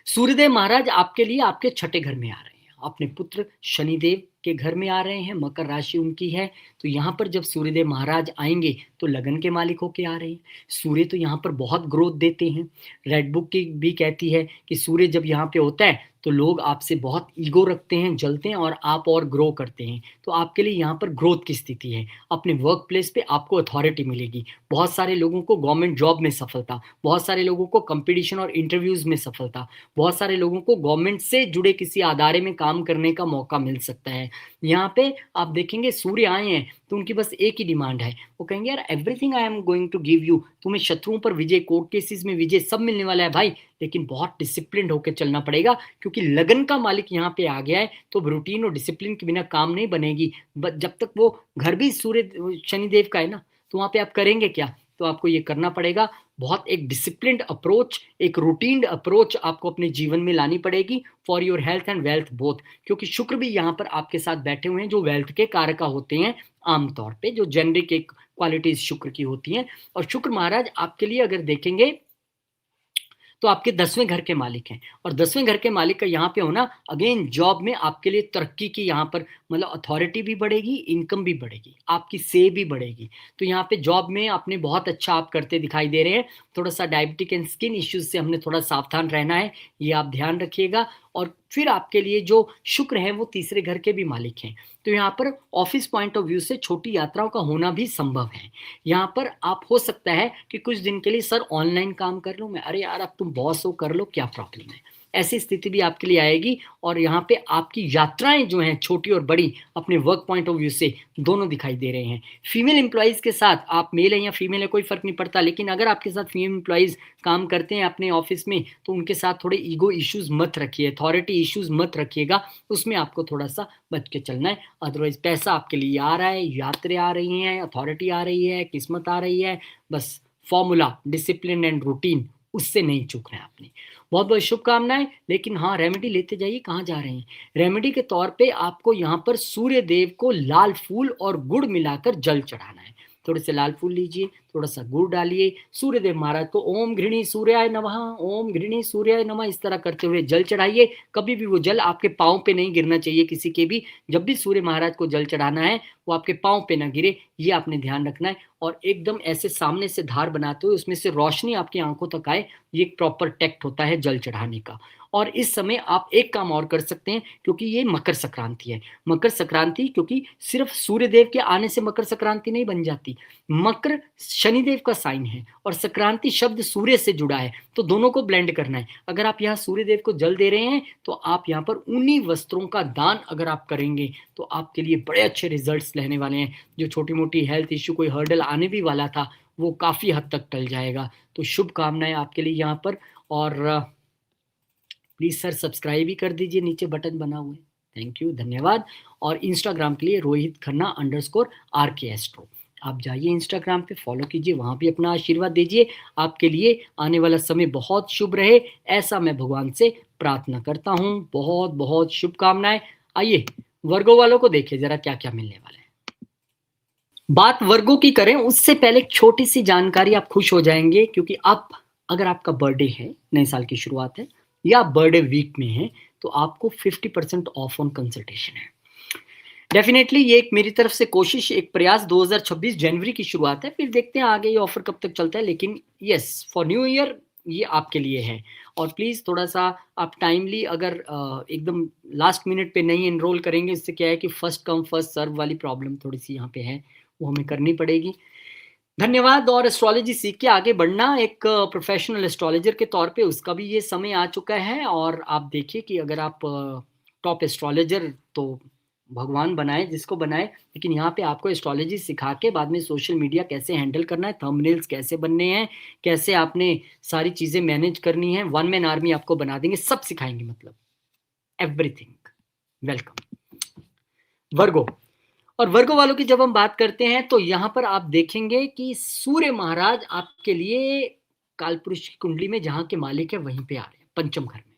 सूर्यदेव महाराज आपके लिए आपके छठे घर में आ रहे हैं, अपने पुत्र शनिदेव के घर में आ रहे हैं, मकर राशि उनकी है। तो यहाँ पर जब सूर्यदेव महाराज आएंगे तो लगन के मालिक होके आ रहे हैं। सूर्य तो यहाँ पर बहुत ग्रोथ देते हैं। रेड बुक की भी कहती है कि सूर्य जब यहाँ पे होता है तो लोग आपसे बहुत ईगो रखते हैं, जलते हैं, और आप और ग्रो करते हैं। तो आपके लिए यहाँ पर ग्रोथ की स्थिति है। अपने वर्क प्लेस पे आपको अथॉरिटी मिलेगी। बहुत सारे लोगों को गवर्नमेंट जॉब में सफलता, बहुत सारे लोगों को कंपटीशन और इंटरव्यूज में सफलता, बहुत सारे लोगों को गवर्नमेंट से जुड़े किसी अदारे में काम करने का मौका मिल सकता है। यहाँ पे आप देखेंगे सूर्य आए हैं तो उनकी बस एक ही डिमांड है, वो कहेंगे यार everything I am going to give you, तुम्हें शत्रुओं पर विजय, कोर्ट केसेस में विजय, सब मिलने वाला है भाई। लेकिन बहुत डिसिप्लिन होकर चलना पड़ेगा, क्योंकि लगन का मालिक यहाँ पे आ गया है। तो रूटीन और डिसिप्लिन के बिना काम नहीं बनेगी। जब तक वो घर भी सूर्य शनिदेव का है ना, तो वहाँ पे आप करेंगे क्या? तो आपको ये करना पड़ेगा, बहुत एक डिसिप्लिन्ड अप्रोच, एक रूटीन्ड अप्रोच आपको अपने जीवन में लानी पड़ेगी for your health and wealth both. क्योंकि शुक्र भी यहाँ पर आपके साथ बैठे हुए हैं, जो वेल्थ के कारक होते हैं आमतौर पे, जो जेनरिक एक क्वालिटीज शुक्र की होती हैं। और शुक्र महाराज आपके लिए अगर देखेंगे तो आपके 10वें घर के मालिक हैं। और 10वें घर के मालिक का यहाँ पे होना अगेन जॉब में आपके लिए तरक्की की, यहाँ पर मतलब अथॉरिटी भी बढ़ेगी, इनकम भी बढ़ेगी, आपकी से भी बढ़ेगी। तो यहाँ पे जॉब में आपने बहुत अच्छा आप करते दिखाई दे रहे हैं। थोड़ा सा डायबिटिक एंड स्किन इश्यूज से हमने थोड़ा सावधान रहना है, ये आप ध्यान रखिएगा। और फिर आपके लिए जो शुक्र है वो तीसरे घर के भी मालिक हैं। तो यहाँ पर ऑफिस पॉइंट ऑफ व्यू से छोटी यात्राओं का होना भी संभव है। यहाँ पर आप हो सकता है कि कुछ दिन के लिए सर ऑनलाइन काम कर लो, मैं, अरे यार अब तुम बॉस हो, कर लो, क्या प्रॉब्लम है, ऐसी स्थिति भी आपके लिए आएगी। और यहाँ पे आपकी यात्राएं जो हैं छोटी और बड़ी, अपने वर्क पॉइंट ऑफ व्यू से दोनों दिखाई दे रहे हैं। फीमेल एम्प्लॉयज़ के साथ, आप मेल है या फीमेल है कोई फर्क नहीं पड़ता, लेकिन अगर आपके साथ फीमेल एम्प्लॉयज़ काम करते हैं अपने ऑफिस में, तो उनके साथ थोड़े ईगो इश्यूज मत रखिए, अथॉरिटी इश्यूज मत रखिएगा, उसमें आपको थोड़ा सा बच के चलना है। अदरवाइज पैसा आपके लिए आ रहा है, यात्रा आ रही हैं, अथॉरिटी आ रही है, किस्मत आ रही है, बस फॉर्मूला डिसिप्लिन एंड रूटीन, उससे नहीं चूकना है आपने। बहुत बहुत शुभकामनाएं। लेकिन हाँ, रेमेडी लेते जाइए। कहाँ जा रहे हैं? रेमेडी के तौर पे आपको यहाँ पर सूर्य देव को लाल फूल और गुड़ मिलाकर जल चढ़ाना है। थोड़े से लाल फूल लीजिए, थोड़ा सा गुड़ डालिए, सूर्यदेव महाराज को ओम घृणी सूर्याय नमः, ओम घृणी सूर्याय नमः इस तरह करते हुए जल चढ़ाइए। कभी भी वो जल आपके पाँव पे नहीं गिरना चाहिए किसी के भी। जब भी सूर्य महाराज को जल चढ़ाना है वो आपके पाँव पे ना गिरे, ये आपने ध्यान रखना है। और एकदम ऐसे सामने से धार बनाते हुए उसमें से रोशनी आपकी आंखों तक आए, ये एक प्रॉपर टेक्ट होता है जल चढ़ाने का। और इस समय आप एक काम और कर सकते हैं, क्योंकि ये मकर संक्रांति है। मकर संक्रांति, क्योंकि सिर्फ सूर्यदेव के आने से मकर संक्रांति नहीं बन जाती, मकर शनिदेव का साइन है और संक्रांति शब्द सूर्य से जुड़ा है, तो दोनों को ब्लेंड करना है। अगर आप यहाँ सूर्यदेव को जल दे रहे हैं तो आप यहाँ पर ऊनी वस्त्रों का दान अगर आप करेंगे तो आपके लिए बड़े अच्छे रिजल्ट्स रहने वाले हैं। जो छोटी मोटी हेल्थ इश्यू, कोई हर्डल आने भी वाला था, वो काफ़ी हद तक टल जाएगा। तो शुभकामनाएं आपके लिए यहाँ पर। और प्लीज़ सर सब्सक्राइब भी कर दीजिए, नीचे बटन बना हुआ है। थैंक यू, धन्यवाद। और इंस्टाग्राम के लिए rohit_Khanna_RK एस्ट्रो, आप जाइए इंस्टाग्राम पे, फॉलो कीजिए, वहाँ भी अपना आशीर्वाद दीजिए। आपके लिए आने वाला समय बहुत शुभ रहे, ऐसा मैं भगवान से प्रार्थना करता हूँ। बहुत बहुत शुभकामनाएं। आइए वर्गों वालों को देखिए जरा क्या क्या मिलने वाला है। बात वर्गों की करें उससे पहले एक छोटी सी जानकारी, आप खुश हो जाएंगे, क्योंकि आप, अगर आपका बर्थडे है, नए साल की शुरुआत है, या बर्थडे वीक में हैं, तो आपको 50% ऑफ ऑन कंसल्टेशन है। डेफिनेटली ये एक मेरी तरफ से कोशिश, एक प्रयास, 2026 जनवरी की शुरुआत है, फिर देखते हैं आगे ये ऑफर कब तक चलता है, लेकिन यस, फॉर न्यू ईयर ये आपके लिए है। और प्लीज़ थोड़ा-सा आप टाइमली, अगर एकदम लास्ट मिनट पे नहीं एनरोल करेंगे, इससे क्या है कि फर्स्ट कम फर्स्ट सर्व वाली प्रॉब्लम थोड़ी-सी यहाँ पे है, वो हमें करनी पड़ेगी। धन्यवाद। और एस्ट्रोलॉजी सीख के आगे बढ़ना एक प्रोफेशनल एस्ट्रोलॉजर के तौर पे, उसका भी ये समय आ चुका है। और आप देखिए कि अगर आप टॉप एस्ट्रोलॉजर, तो भगवान बनाए जिसको बनाए, लेकिन यहाँ पे आपको एस्ट्रोलॉजी सिखा के बाद में सोशल मीडिया कैसे हैंडल करना है, थंबनेल्स कैसे बनने हैं, कैसे आपने सारी चीज़ें मैनेज करनी है, वन मैन आर्मी आपको बना देंगे, सब सिखाएंगे, मतलब एवरीथिंग। वेलकम। वर्गो। और वर्गो वालों की जब हम बात करते हैं, तो यहाँ पर आप देखेंगे कि सूर्य महाराज आपके लिए कालपुरुष की कुंडली में जहाँ के मालिक है वहीं पे आ रहे हैं, पंचम घर में।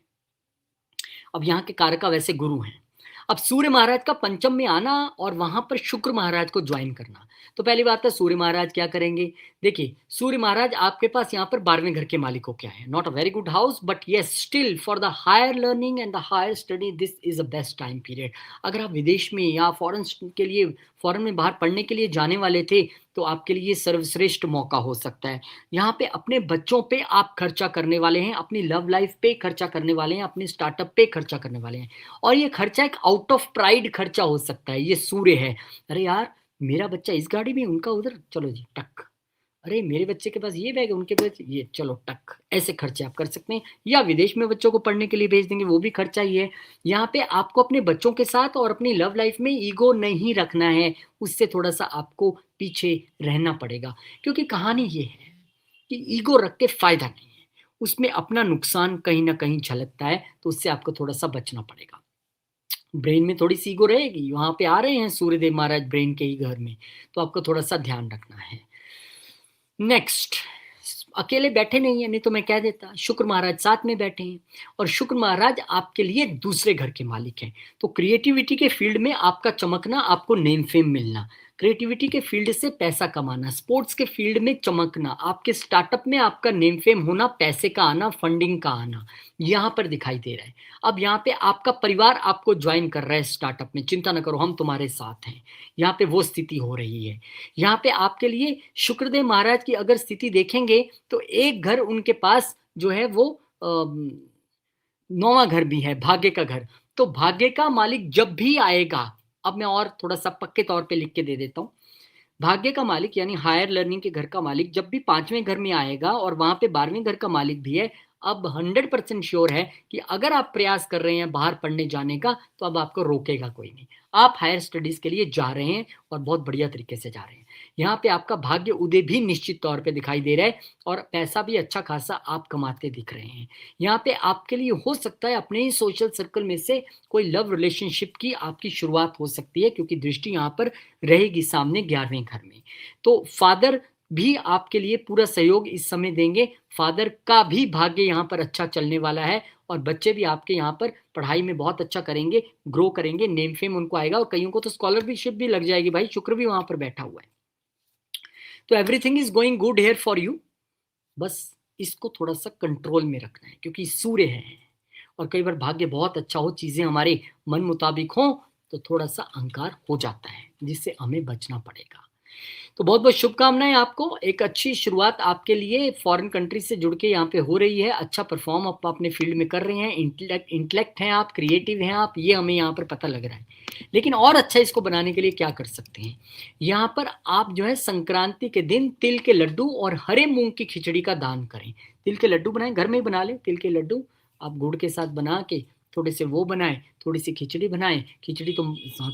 अब यहाँ के कारका वैसे गुरु हैं। अब सूर्य महाराज का पंचम में आना और वहां पर शुक्र महाराज को ज्वाइन करना, तो पहली बात है सूर्य महाराज क्या करेंगे। देखिए, सूर्य महाराज आपके पास यहाँ पर 12वें घर के मालिक हो क्या है, not a very good house, but yes still for the higher learning and the higher study this is a best time period. अगर आप विदेश में या फॉरेन के लिए, फॉरेन में बाहर पढ़ने के लिए जाने वाले थे, तो आपके लिए सर्वश्रेष्ठ मौका हो सकता है। यहाँ पे अपने बच्चों पे आप खर्चा करने वाले हैं, अपनी लव लाइफ पे खर्चा करने वाले हैं, अपने स्टार्टअप पे खर्चा करने वाले हैं। और ये खर्चा एक आउट ऑफ प्राइड खर्चा हो सकता है, ये सूर्य है। अरे यार, मेरा बच्चा इस गाड़ी में, उनका उधर, चलो जी टक। अरे मेरे बच्चे के पास ये बैग है, उनके पास ये, चलो टक। ऐसे खर्चे आप कर सकते हैं। या विदेश में बच्चों को पढ़ने के लिए भेज देंगे, वो भी खर्चा ही है। यहाँ पे आपको अपने बच्चों के साथ और अपनी लव लाइफ में ईगो नहीं रखना है, उससे थोड़ा सा आपको पीछे रहना पड़ेगा। क्योंकि कहानी ये है कि ईगो रख के फायदा नहीं है, उसमें अपना नुकसान कहीं ना कहीं झलकता है, तो उससे आपको थोड़ा सा बचना पड़ेगा। ब्रेन में थोड़ी सी ईगो रहेगी, वहां पे आ रहे हैं सूर्यदेव महाराज ब्रेन के ही घर में, तो आपको थोड़ा सा ध्यान रखना है। नेक्स्ट, अकेले बैठे नहीं है, नहीं तो मैं कह देता, शुक्र महाराज साथ में बैठे हैं। और शुक्र महाराज आपके लिए दूसरे घर के मालिक हैं। तो क्रिएटिविटी के फील्ड में आपका चमकना, आपको नेम फेम मिलना, क्रिएटिविटी के फील्ड से पैसा कमाना, स्पोर्ट्स के फील्ड में चमकना, आपके स्टार्टअप में आपका नेम फेम होना, पैसे का आना, फंडिंग का आना, यहाँ पर दिखाई दे रहा है। अब यहाँ पे आपका परिवार आपको ज्वाइन कर रहा है स्टार्टअप में, चिंता न करो, हम तुम्हारे साथ हैं, यहाँ पे वो स्थिति हो रही है। यहाँ पे आपके लिए शुक्रदेव महाराज की अगर स्थिति देखेंगे, तो एक घर उनके पास जो है वो 9वां घर भी है, भाग्य का घर। तो भाग्य का मालिक जब भी आएगा, अब मैं और थोड़ा सा पक्के तौर पे लिख के दे देता हूँ। भाग्य का मालिक यानी हायर लर्निंग के घर का मालिक जब भी 5वें घर में आएगा और वहां पे 12वें घर का मालिक भी है, अब 100% श्योर है कि अगर आप प्रयास कर रहे हैं बाहर पढ़ने जाने का, तो अब आपको रोकेगा कोई नहीं। आप हायर स्टडीज के लिए जा रहे हैं और बहुत बढ़िया तरीके से जा रहे हैं। यहाँ पे आपका भाग्य उदय भी निश्चित तौर पे दिखाई दे रहा है, और पैसा भी अच्छा खासा आप कमाते दिख रहे हैं। यहाँ पे आपके लिए हो सकता है अपने ही सोशल सर्कल में से कोई लव रिलेशनशिप की आपकी शुरुआत हो सकती है, क्योंकि दृष्टि यहाँ पर रहेगी सामने 11वें घर में। तो फादर भी आपके लिए पूरा सहयोग इस समय देंगे, फादर का भी भाग्य यहाँ पर अच्छा चलने वाला है, और बच्चे भी आपके यहाँ पर पढ़ाई में बहुत अच्छा करेंगे, ग्रो करेंगे, नेम फेम उनको आएगा, और कईयों को तो स्कॉलरशिप भी लग जाएगी भाई, शुक्र भी वहां पर बैठा हुआ है। तो everything is going good here for you. बस इसको थोड़ा सा कंट्रोल में रखना है, क्योंकि सूर्य है, और कई बार भाग्य बहुत अच्छा हो, चीजें हमारे मन मुताबिक हो, तो थोड़ा सा अहंकार हो जाता है, जिससे हमें बचना पड़ेगा। तो बहुत बहुत शुभकामनाएं आपको, एक अच्छी शुरुआत आपके लिए फॉरेन कंट्री से जुड़ के यहाँ पे हो रही है। अच्छा परफॉर्म आप अपने फील्ड में कर रहे हैं, इंटेलेक्ट हैं आप, क्रिएटिव हैं आप, ये हमें यहाँ पर पता लग रहा है। लेकिन और अच्छा इसको बनाने के लिए क्या कर सकते हैं, यहाँ पर आप जो है संक्रांति के दिन तिल के लड्डू और हरे मूंग की खिचड़ी का दान करें। तिल के लड्डू बनाएं, घर में ही बना लें तिल के लड्डू, आप गुड़ के साथ बना के थोड़े से वो बनाएं, थोड़ी सी खिचड़ी बनाएं। खिचड़ी तो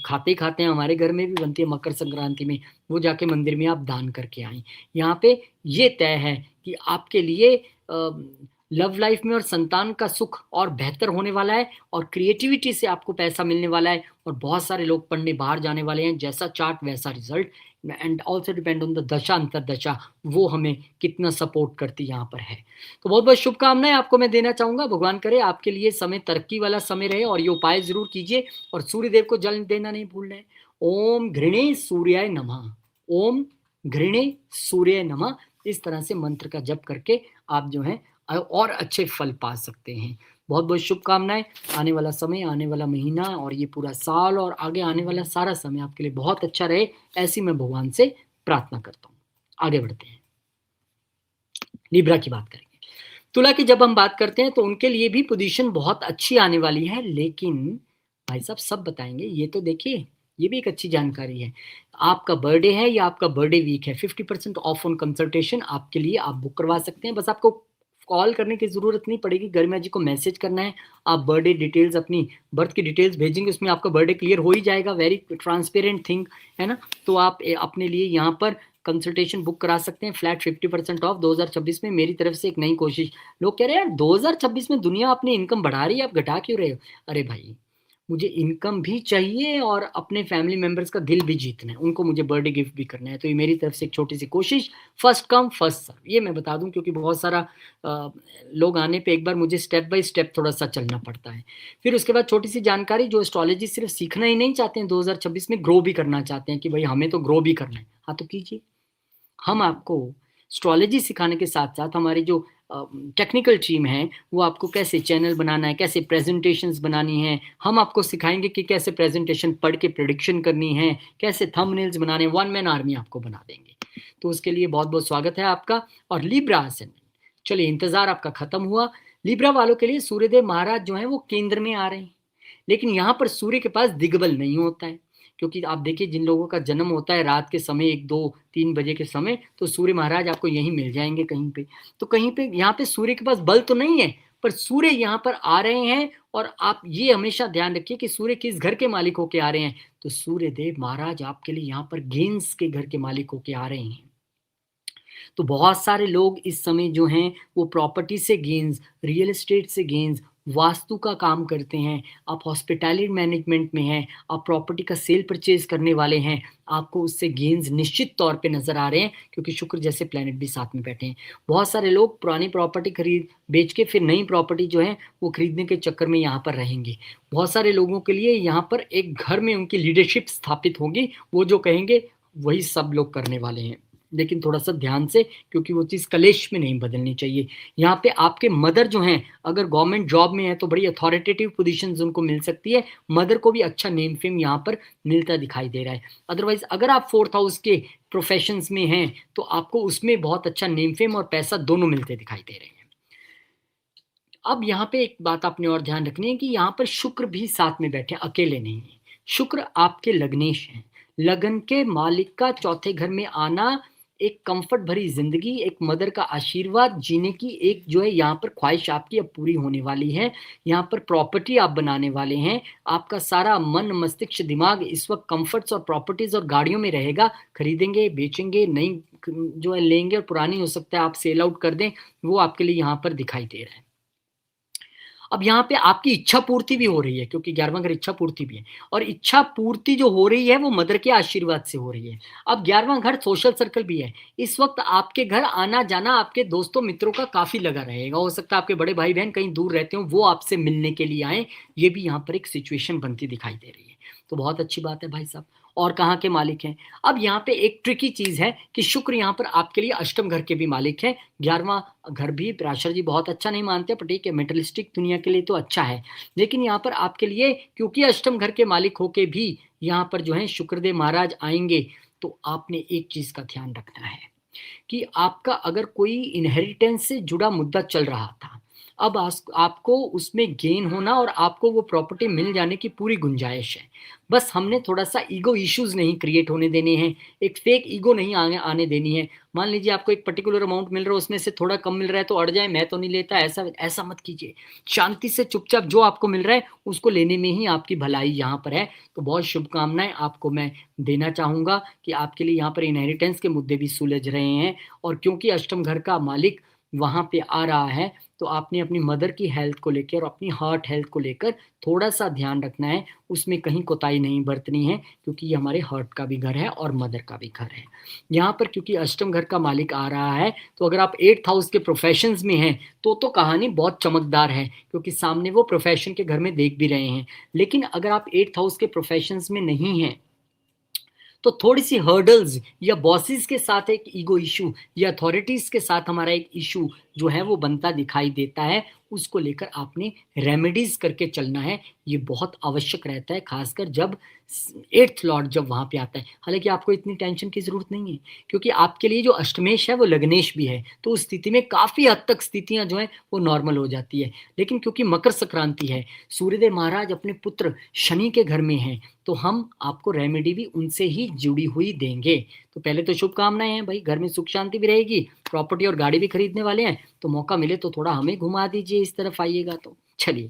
खाते ही खाते हैं, हमारे घर में भी बनती है मकर संक्रांति में, वो जाके मंदिर में आप दान करके आएं। यहाँ पे ये तय है कि आपके लिए लव लाइफ में और संतान का सुख और बेहतर होने वाला है, और क्रिएटिविटी से आपको पैसा मिलने वाला है, और बहुत सारे लोग पढ़ने बाहर जाने वाले हैं। जैसा चार्ट वैसा result, and also depend on the दशा अंतरदशा, वो हमें कितना सपोर्ट करती यहाँ पर है। तो बहुत बहुत शुभकामनाएं आपको मैं देना चाहूंगा। भगवान करे आपके लिए समय तरक्की वाला समय रहे, और ये उपाय जरूर कीजिए, और सूर्यदेव को जल देना नहीं भूलना है। ओम घृणे सूर्याय नमः, ओम घृणे सूर्याय नमः, इस तरह से मंत्र का जप करके आप जो है और अच्छे फल पा सकते हैं। बहुत बहुत शुभकामनाएं। आने वाला समय, आने वाला महीना और ये पूरा साल और आगे आने वाला सारा समय आपके लिए बहुत अच्छा रहे, ऐसी मैं भगवान से प्रार्थना करता हूँ। आगे बढ़ते हैं, लिब्रा की बात करेंगे। तुला की जब हम बात करते हैं तो उनके लिए भी पोजीशन बहुत अच्छी आने वाली है, लेकिन भाई साहब सब बताएंगे। ये तो देखिए, ये भी एक अच्छी जानकारी है। आपका बर्थडे है या आपका बर्थडे वीक है, 50% ऑफ ऑन कंसल्टेशन आपके लिए आप बुक करवा सकते हैं। बस आपको कॉल करने की ज़रूरत नहीं पड़ेगी, गरिमा जी को मैसेज करना है, आप बर्थडे डिटेल्स, अपनी बर्थ की डिटेल्स भेजेंगे, उसमें आपका बर्थडे क्लियर हो ही जाएगा। वेरी ट्रांसपेरेंट थिंग है ना। तो आप अपने लिए यहाँ पर कंसल्टेशन बुक करा सकते हैं, फ्लैट 50% ऑफ 2026 में। मेरी तरफ से एक नई कोशिश। लोग कह रहे हैं यार 2026 में दुनिया अपनी इनकम बढ़ा रही है, आप घटा क्यों रहे हो? अरे भाई, मुझे इनकम भी चाहिए और अपने फैमिली मेंबर्स का दिल भी जीतना है, उनको मुझे बर्थडे गिफ्ट भी करना है। तो ये मेरी तरफ से एक छोटी सी कोशिश, फर्स्ट कम फर्स्ट सर्व, ये मैं बता दूं, क्योंकि बहुत सारा लोग आने पे एक बार मुझे स्टेप बाय स्टेप थोड़ा सा चलना पड़ता है। फिर उसके बाद छोटी सी जानकारी, जो एस्ट्रोलॉजी सिर्फ सीखना ही नहीं चाहते हैं, 2026 में ग्रो भी करना चाहते हैं कि भाई हमें तो ग्रो भी करना है, हाँ तो कीजिए। हम आपको एस्ट्रोलॉजी सिखाने के साथ साथ हमारी जो टेक्निकल टीम है, वो आपको कैसे चैनल बनाना है, कैसे प्रेजेंटेशंस बनानी है, हम आपको सिखाएंगे कि कैसे प्रेजेंटेशन पढ़ के प्रेडिक्शन करनी है, कैसे थंबनेल्स बनाने, वन मैन आर्मी आपको बना देंगे। तो उसके लिए बहुत बहुत स्वागत है आपका। और लिब्रा असेंडेंट, चलिए इंतजार आपका खत्म हुआ। लिब्रा वालों के लिए सूर्यदेव महाराज जो है वो केंद्र में आ रहे हैं, लेकिन यहाँ पर सूर्य के पास दिग्बल नहीं होता है, क्योंकि आप देखिए जिन लोगों का जन्म होता है रात के समय 1 2 3 बजे के समय, तो सूर्य महाराज आपको यहीं मिल जाएंगे कहीं पे। तो कहीं पे यहाँ पे सूर्य के पास बल तो नहीं है, पर सूर्य यहाँ पर आ रहे हैं। और आप ये हमेशा ध्यान रखिए कि सूर्य किस घर के मालिक होके आ रहे हैं, तो सूर्य देव महाराज आपके लिए यहाँ पर गेंस के घर के मालिक होके आ रहे हैं। तो बहुत सारे लोग इस समय जो हैं वो प्रॉपर्टी से गेन्स, रियल एस्टेट से गेन्स, वास्तु का काम करते हैं, आप हॉस्पिटैलिटी मैनेजमेंट में हैं, आप प्रॉपर्टी का सेल परचेज करने वाले हैं, आपको उससे गेन्स निश्चित तौर पे नज़र आ रहे हैं, क्योंकि शुक्र जैसे प्लैनेट भी साथ में बैठे हैं। बहुत सारे लोग पुरानी प्रॉपर्टी खरीद बेच के फिर नई प्रॉपर्टी जो है वो खरीदने के चक्कर में यहाँ पर रहेंगे। बहुत सारे लोगों के लिए यहाँ पर एक घर में उनकी लीडरशिप स्थापित होगी, वो जो कहेंगे वही सब लोग करने वाले हैं। लेकिन थोड़ा सा ध्यान से, क्योंकि वो चीज़ कलेश में नहीं बदलनी चाहिए। यहाँ पे आपके मदर जो हैं, अगर गवर्नमेंट जॉब में है तो बड़ी अथॉरिटेटिव पोजीशंस उनको मिल सकती है, मदर को भी अच्छा नेम फेम यहाँ पर मिलता दिखाई दे रहा है। अदरवाइज अगर आप 4th हाउस के प्रोफेशंस में हैं तो आपको उसमें बहुत अच्छा नेम फेम और पैसा दोनों मिलते दिखाई दे रहे हैं। अब यहाँ पे एक बात आपने और ध्यान रखनी है कि यहाँ पर शुक्र भी साथ में बैठे, अकेले नहीं है। शुक्र आपके लग्नेश हैं, लगन के मालिक का चौथे घर में आना, एक कंफर्ट भरी जिंदगी, एक मदर का आशीर्वाद जीने की एक जो है यहाँ पर ख्वाहिश आपकी अब पूरी होने वाली है। यहाँ पर प्रॉपर्टी आप बनाने वाले हैं, आपका सारा मन मस्तिष्क दिमाग इस वक्त कंफर्ट्स और प्रॉपर्टीज और गाड़ियों में रहेगा। खरीदेंगे, बेचेंगे, नई जो है लेंगे, और पुरानी हो सकता है आप सेल आउट कर दें, वो आपके लिए यहाँ पर दिखाई दे रहा है। अब यहाँ पे आपकी इच्छा पूर्ति भी हो रही है, क्योंकि 11वां घर इच्छा पूर्ति भी है, और इच्छा पूर्ति जो हो रही है वो मदर के आशीर्वाद से हो रही है। अब 11वां घर सोशल सर्कल भी है, इस वक्त आपके घर आना जाना आपके दोस्तों मित्रों का काफी लगा रहेगा। हो सकता है आपके बड़े भाई बहन कहीं दूर रहते हो, वो आपसे मिलने के लिए आए, ये भी यहाँ पर एक सिचुएशन बनती दिखाई दे रही है। तो बहुत अच्छी बात है भाई साहब। और कहाँ के मालिक हैं? अब यहाँ पे एक ट्रिकी चीज है कि शुक्र यहाँ पर आपके लिए अष्टम घर के भी मालिक है। 11वां घर भी पराशर जी बहुत अच्छा नहीं मानते, पर ठीक है, मेटलिस्टिक दुनिया के लिए तो अच्छा है। लेकिन यहाँ पर आपके लिए, क्योंकि अष्टम घर के मालिक होके भी यहाँ पर जो है शुक्रदेव महाराज आएंगे, तो आपने एक चीज का ध्यान रखना है कि आपका अगर कोई इनहेरिटेंस से जुड़ा मुद्दा चल रहा था, अब आपको उसमें गेन होना और आपको वो प्रॉपर्टी मिल जाने की पूरी गुंजाइश है। बस हमने थोड़ा सा ईगो इश्यूज नहीं क्रिएट होने देने हैं, एक फेक ईगो नहीं आने देनी है। मान लीजिए आपको एक पर्टिकुलर अमाउंट मिल रहा है, उसमें से थोड़ा कम मिल रहा है तो अड़ जाए, मैं तो नहीं लेता, ऐसा ऐसा मत कीजिए। शांति से चुपचाप जो आपको मिल रहा है उसको लेने में ही आपकी भलाई यहाँ पर है। तो बहुत शुभकामनाएं आपको मैं देना चाहूँगा कि आपके लिए यहाँ पर इनहेरिटेंस के मुद्दे भी सुलझ रहे हैं, और क्योंकि अष्टम घर का मालिक वहाँ पे आ रहा है, तो आपने अपनी मदर की हेल्थ को लेकर और अपनी हार्ट हेल्थ को लेकर थोड़ा सा ध्यान रखना है, उसमें कहीं कोताही नहीं बरतनी है, क्योंकि ये हमारे हार्ट का भी घर है और मदर का भी घर है। यहाँ पर क्योंकि अष्टम घर का मालिक आ रहा है, तो अगर आप 8th हाउस के प्रोफेशंस में हैं तो कहानी बहुत चमकदार है, क्योंकि सामने वो प्रोफेशन के घर में देख भी रहे हैं। लेकिन अगर आप 8th हाउस के प्रोफेशंस में नहीं हैं तो थोड़ी सी हर्डल्स, या बॉसेस के साथ एक ईगो इशू, या अथॉरिटीज के साथ हमारा एक इशू जो है वो बनता दिखाई देता है। उसको लेकर आपने रेमेडीज करके चलना है। ये बहुत आवश्यक रहता है, खासकर जब 8th लॉर्ड जब वहाँ पे आता है। हालाँकि आपको इतनी टेंशन की ज़रूरत नहीं है, क्योंकि आपके लिए जो अष्टमेश है वो लग्नेश भी है, तो उस स्थिति में काफ़ी हद तक स्थितियाँ जो हैं वो नॉर्मल हो जाती है। लेकिन क्योंकि मकर संक्रांति है, सूर्यदेव महाराज अपने पुत्र शनि के घर में हैं, तो हम आपको रेमेडी भी उनसे ही जुड़ी हुई देंगे। तो पहले तो शुभकामनाएँ हैं भाई, घर में सुख शांति भी रहेगी, प्रॉपर्टी और गाड़ी भी खरीदने वाले हैं, तो मौका मिले तो थोड़ा हमें घुमा दीजिए, इस तरफ आइएगा तो। चलिए,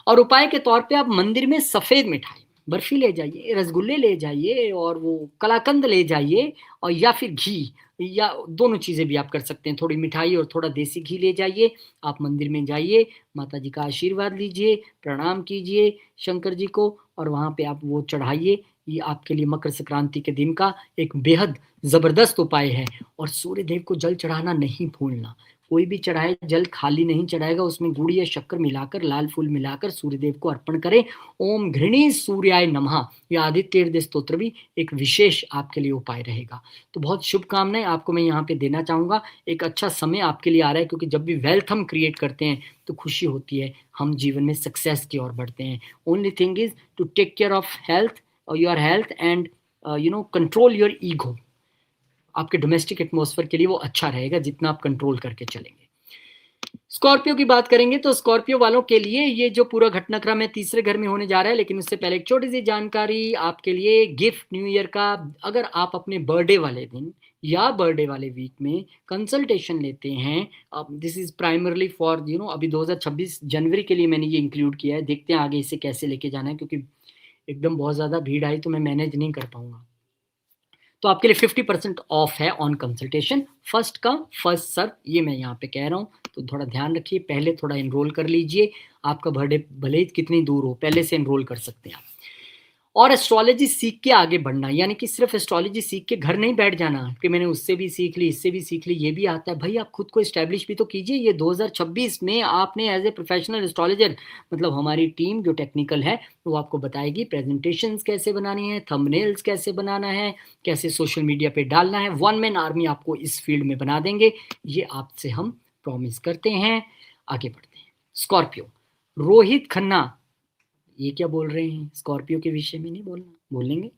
और उपाय के तौर पे आप मंदिर में सफ़ेद मिठाई, बर्फी ले जाइए, रसगुल्ले ले जाइए और वो कलाकंद ले जाइए, और या फिर घी, या दोनों चीज़ें भी आप कर सकते हैं। थोड़ी मिठाई और थोड़ा देसी घी ले जाइए, आप मंदिर में जाइए, माता जी का आशीर्वाद लीजिए, प्रणाम कीजिए शंकर जी को, और वहाँ पे आप वो चढ़ाइए। ये आपके लिए मकर संक्रांति के दिन का एक बेहद ज़बरदस्त उपाय है। और सूर्य देव को जल चढ़ाना नहीं भूलना। कोई भी चढ़ाए जल खाली नहीं चढ़ाएगा, उसमें गुड़ या शक्कर मिलाकर, लाल फूल मिलाकर सूर्यदेव को अर्पण करें। ओम घृणी सूर्याय नमः, या आदित्य हृदय स्तोत्र भी एक विशेष आपके लिए उपाय रहेगा। तो बहुत शुभकामनाएं आपको मैं यहाँ पे देना चाहूँगा। एक अच्छा समय आपके लिए आ रहा है, क्योंकि जब भी वेल्थ हम क्रिएट करते हैं तो खुशी होती है, हम जीवन में सक्सेस की ओर बढ़ते हैं। Only thing is to take care of health, your health, and control your ego. आपके डोमेस्टिक एटमॉस्फेयर के लिए वो अच्छा रहेगा जितना आप कंट्रोल करके चलेंगे। स्कॉर्पियो की बात करेंगे तो स्कॉर्पियो वालों के लिए ये जो पूरा घटनाक्रम है तीसरे घर में होने जा रहा है। लेकिन उससे पहले एक छोटी सी जानकारी आपके लिए, गिफ्ट न्यू ईयर का। अगर आप अपने बर्थडे वाले दिन या बर्थडे वाले वीक में कंसल्टेशन लेते हैं, दिस इज प्राइमरली फॉर अभी 2026 जनवरी के लिए मैंने ये इंक्लूड किया है। देखते हैं आगे इसे कैसे लेके जाना है, क्योंकि एकदम बहुत ज़्यादा भीड़ आई तो मैं मैनेज नहीं कर पाऊंगा। तो आपके लिए 50% ऑफ है on consultation. First come first serve, ये मैं यहाँ पे कह रहा हूँ, तो थोड़ा ध्यान रखिए। पहले थोड़ा एनरोल कर लीजिए, आपका बर्थडे भले ही कितनी दूर हो, पहले से एनरोल कर सकते हैं आप। और एस्ट्रोलॉजी सीख के आगे बढ़ना, यानी कि सिर्फ एस्ट्रोलॉजी सीख के घर नहीं बैठ जाना कि मैंने उससे भी सीख ली, इससे भी सीख ली, ये भी आता है। भाई आप खुद को एस्टेब्लिश भी तो कीजिए। ये 2026 में आपने एज ए प्रोफेशनल एस्ट्रोलॉजर, मतलब हमारी टीम जो टेक्निकल है वो आपको बताएगी प्रेजेंटेशंस कैसे बनानी है, थंबनेल्स कैसे बनाना है, कैसे सोशल मीडिया पे डालना है। वन मैन आर्मी आपको इस फील्ड में बना देंगे, ये आपसे हम प्रॉमिस करते हैं। आगे बढ़ते हैं। स्कॉर्पियो, रोहित खन्ना, ये क्या बोल रहे हैं, स्कॉर्पियो के विषय में नहीं बोलना, बोलेंगे।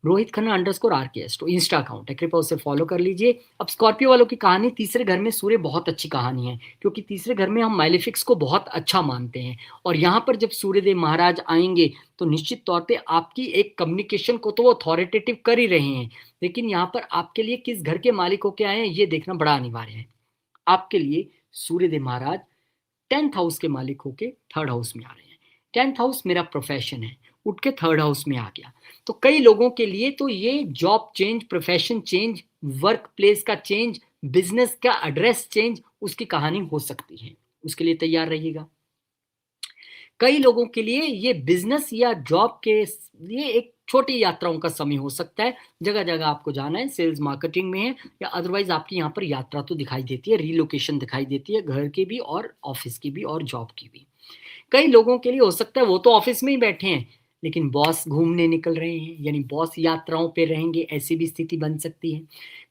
रोहित खन्ना _RKS तो इंस्टा अकाउंट है, कृपया उसे फॉलो कर लीजिए। अब स्कॉर्पियो वालों की कहानी, तीसरे घर में सूर्य बहुत अच्छी कहानी है, क्योंकि तीसरे घर में हम माइलेफिक्स को बहुत अच्छा मानते हैं। और यहाँ पर जब सूर्यदेव महाराज आएंगे तो निश्चित तौर पे आपकी एक कम्युनिकेशन को तो वो अथॉरिटेटिव कर ही रहे हैं, लेकिन यहाँ पर आपके लिए किस घर के मालिक होके आए हैं ये देखना बड़ा अनिवार्य है। आपके लिए सूर्यदेव महाराज 10th हाउस के मालिक होके 3rd हाउस में आ रहे हैं। 10th हाउस मेरा प्रोफेशन है, उठ के 3rd हाउस में आ गया। तो कई लोगों के लिए तो ये job change, profession change, work place का चेंज, बिजनेस का एड्रेस चेंज, उसकी कहानी हो सकती है। उसके लिए तैयार रहिएगा। कई लोगों के लिए ये बिजनेस या जॉब के लिए एक छोटी यात्राओं का समय हो सकता है। जगह जगह आपको जाना है, सेल्स मार्केटिंग में है, या अदरवाइज आपकी यहाँ पर यात्रा तो दिखाई देती है, रीलोकेशन दिखाई देती है, घर की भी और ऑफिस की भी और जॉब की भी। कई लोगों के लिए हो सकता है वो तो ऑफिस में ही बैठे हैं, लेकिन बॉस घूमने निकल रहे हैं, यानी बॉस यात्राओं पे रहेंगे, ऐसी भी स्थिति बन सकती है।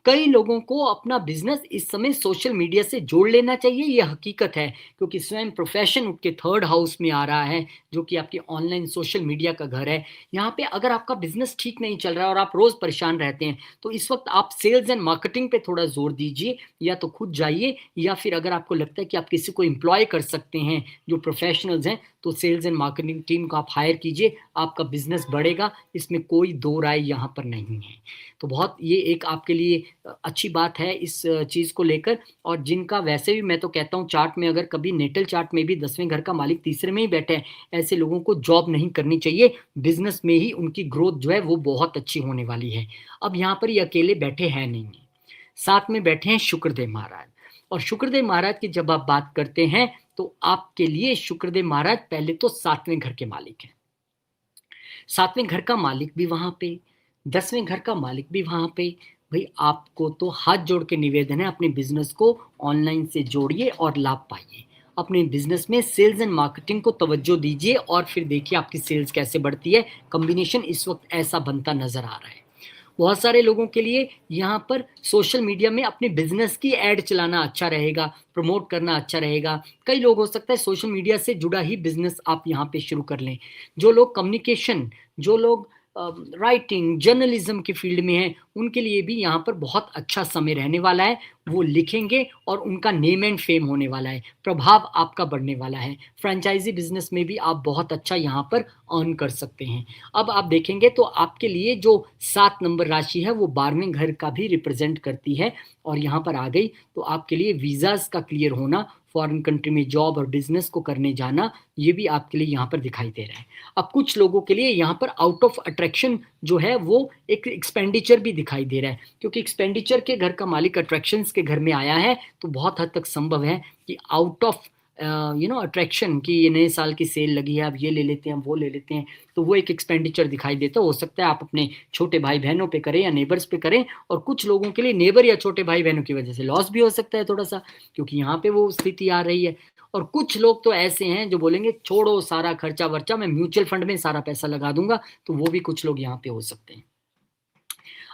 कई लोगों को अपना बिजनेस इस समय सोशल मीडिया से जोड़ लेना चाहिए, ये हकीकत है, क्योंकि स्वयं प्रोफेशन उठ के 3rd हाउस में आ रहा है, जो कि आपके ऑनलाइन सोशल मीडिया का घर है। यहाँ पे अगर आपका बिजनेस ठीक नहीं चल रहा है और आप रोज परेशान रहते हैं, तो इस वक्त आप सेल्स एंड मार्केटिंग पे थोड़ा जोर दीजिए, या तो खुद जाइए, या फिर अगर आपको लगता है कि आप किसी को एम्प्लॉय कर सकते हैं जो प्रोफेशनल्स हैं, तो सेल्स एंड मार्केटिंग टीम को आप हायर कीजिए, आपका बिजनेस बढ़ेगा, इसमें कोई दो राय यहाँ पर नहीं है। तो बहुत ये एक आपके लिए अच्छी बात है इस चीज़ को लेकर। और जिनका वैसे भी मैं तो कहता हूँ चार्ट में, अगर कभी नेटल चार्ट में भी 10वें घर का मालिक तीसरे में ही बैठे हैं, ऐसे लोगों को जॉब नहीं करनी चाहिए, बिजनेस में ही उनकी ग्रोथ जो है वो बहुत अच्छी होने वाली है। अब यहाँ पर ये अकेले बैठे हैं नहीं, साथ में बैठे हैं शुक्रदेव महाराज। और शुक्रदेव महाराज की जब आप बात करते हैं तो आपके लिए शुक्रदेव महाराज पहले तो 7वें घर के मालिक हैं। 7वें घर का मालिक भी वहां पे, 10वें घर का मालिक भी वहां पे। भाई आपको तो हाथ जोड़ के निवेदन है, अपने बिजनेस को ऑनलाइन से जोड़िए और लाभ पाइए। अपने बिजनेस में सेल्स एंड मार्केटिंग को तवज्जो दीजिए, और फिर देखिए आपकी सेल्स कैसे बढ़ती है। कॉम्बिनेशन इस वक्त ऐसा बनता नजर आ रहा है। बहुत सारे लोगों के लिए यहाँ पर सोशल मीडिया में अपने बिजनेस की एड चलाना अच्छा रहेगा, प्रमोट करना अच्छा रहेगा। कई लोग हो सकता है सोशल मीडिया से जुड़ा ही बिजनेस आप यहाँ पे शुरू कर लें। जो लोग कम्युनिकेशन, जो लोग राइटिंग, जर्नलिज्म की फील्ड में हैं, उनके लिए भी यहाँ पर बहुत अच्छा समय रहने वाला है। वो लिखेंगे और उनका नेम एंड फेम होने वाला है, प्रभाव आपका बढ़ने वाला है। फ्रेंचाइज़ी बिज़नेस में भी आप बहुत अच्छा यहाँ पर अर्न कर सकते हैं। अब आप देखेंगे तो आपके लिए जो 7 नंबर राशि है वो 12वें घर का भी रिप्रेज़ेंट करती है और यहाँ पर आ गई तो आपके लिए वीज़ाज़ का क्लियर होना, फॉरेन कंट्री में जॉब और बिज़नेस को करने जाना, ये भी आपके लिए यहाँ पर दिखाई दे रहा है। अब कुछ लोगों के लिए यहाँ पर आउट ऑफ अट्रैक्शन जो है वो एक एक्सपेंडिचर भी दिखाई दे रहा है, क्योंकि एक्सपेंडिचर के घर का मालिक अट्रैक्शंस के घर में आया है, तो बहुत हद तक संभव है कि आउट ऑफ अट्रैक्शन कि ये नए साल की सेल लगी है, अब ये ले लेते हैं, वो ले लेते हैं, तो वो एक एक्सपेंडिचर दिखाई देता है। हो सकता है आप अपने छोटे भाई बहनों पे करें या नेबर्स पे करें, और कुछ लोगों के लिए नेबर या छोटे भाई बहनों की वजह से लॉस भी हो सकता है थोड़ा सा, क्योंकि यहाँ पे वो स्थिति आ रही है। और कुछ लोग तो ऐसे हैं जो बोलेंगे छोड़ो सारा खर्चा वर्चा, मैं म्यूचुअल फंड में सारा पैसा लगा दूंगा, तो वो भी कुछ लोग यहाँ पे हो सकते हैं।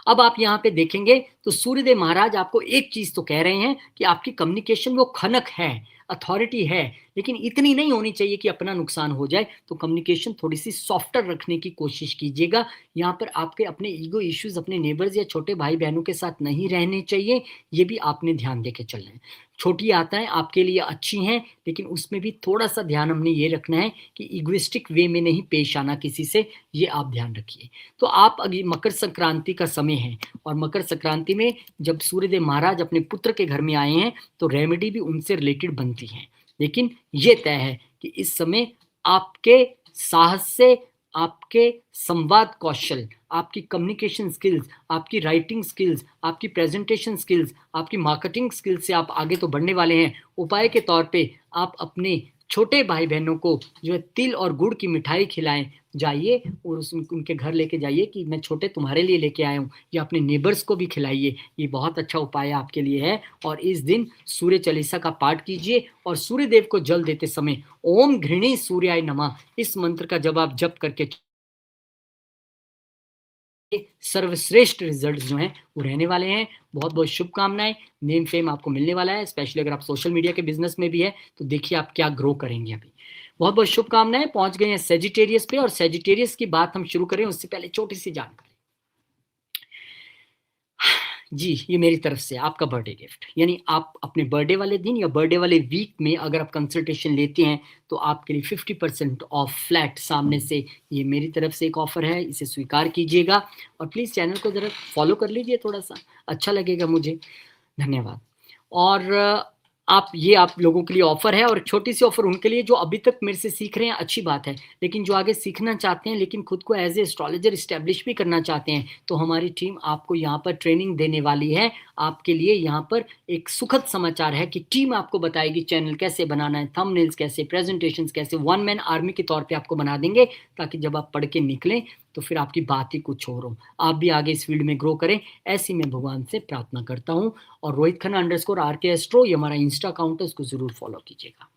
अब आप यहाँ पे देखेंगे तो सूर्यदेव महाराज आपको एक चीज तो कह रहे हैं कि आपकी कम्युनिकेशन वो खनक है, अथॉरिटी है, लेकिन इतनी नहीं होनी चाहिए कि अपना नुकसान हो जाए। तो कम्युनिकेशन थोड़ी सी सॉफ्टर रखने की कोशिश कीजिएगा। यहाँ पर आपके अपने ईगो इश्यूज अपने नेबर्स या छोटे भाई बहनों के साथ नहीं रहने चाहिए, ये भी आपने ध्यान देके चलना है। छोटी आताएं आपके लिए अच्छी हैं, लेकिन उसमें भी थोड़ा सा ध्यान हमने ये रखना है कि इगोइस्टिक वे में नहीं पेश आना किसी से, ये आप ध्यान रखिए। तो आप अभी मकर संक्रांति का समय है, और मकर संक्रांति में जब सूर्यदेव महाराज अपने पुत्र के घर में आए हैं तो रेमेडी भी उनसे रिलेटेड बनती है। लेकिन ये तय है कि इस समय आपके साहस से, आपके संवाद कौशल, आपकी कम्युनिकेशन स्किल्स, आपकी राइटिंग स्किल्स, आपकी प्रेजेंटेशन स्किल्स, आपकी मार्केटिंग स्किल्स से आप आगे तो बढ़ने वाले हैं। उपाय के तौर पे आप अपने छोटे भाई बहनों को जो है तिल और गुड़ की मिठाई खिलाएं, जाइए और उनके घर लेके जाइए कि मैं छोटे तुम्हारे लिए लेके आया हूँ, या अपने नेबर्स को भी खिलाइए। ये बहुत अच्छा उपाय आपके लिए है। और इस दिन सूर्य चालीसा का पाठ कीजिए और सूर्य देव को जल देते समय ओम घृणी सूर्याय नमः इस मंत्र का जब आप जप करके सर्वश्रेष्ठ रिजल्ट जो हैं वो रहने वाले हैं। बहुत बहुत शुभकामनाएं। नेम फेम आपको मिलने वाला है, स्पेशली अगर आप सोशल मीडिया के बिजनेस में भी है तो देखिए आप क्या ग्रो करेंगे। अभी बहुत बहुत शुभकामनाएं। पहुंच गए हैं सेजिटेरियस पे, और सेजिटेरियस की बात हम शुरू करें उससे पहले छोटी सी जानकारी। जी, ये मेरी तरफ से आपका बर्थडे गिफ्ट, यानी आप अपने बर्थडे वाले दिन या बर्थडे वाले वीक में अगर आप कंसल्टेशन लेते हैं तो आपके लिए 50% ऑफ फ्लैट सामने से, ये मेरी तरफ से एक ऑफर है, इसे स्वीकार कीजिएगा। और प्लीज़ चैनल को ज़रा फॉलो कर लीजिए, थोड़ा सा अच्छा लगेगा मुझे। धन्यवाद। और आप लोगों के लिए ऑफर है, और छोटी सी ऑफर उनके लिए जो अभी तक मेरे से सीख रहे हैं, अच्छी बात है, लेकिन जो आगे सीखना चाहते हैं लेकिन खुद को एज ए एस्ट्रोलॉजर इस्टेब्लिश भी करना चाहते हैं, तो हमारी टीम आपको यहाँ पर ट्रेनिंग देने वाली है। आपके लिए यहाँ पर एक सुखद समाचार है कि टीम आपको बताएगी चैनल कैसे बनाना है, थंबनेल्स कैसे, प्रेजेंटेशंस कैसे, वन मैन आर्मी के तौर पे आपको बना देंगे, ताकि जब आप पढ़ के निकलें तो फिर आपकी बात ही कुछ और हो, आप भी आगे इस फील्ड में ग्रो करें, ऐसी मैं भगवान से प्रार्थना करता हूँ। और रोहित खन्ना _RK एस्ट्रो ये हमारा इंस्टा अकाउंट है, उसको जरूर फॉलो कीजिएगा।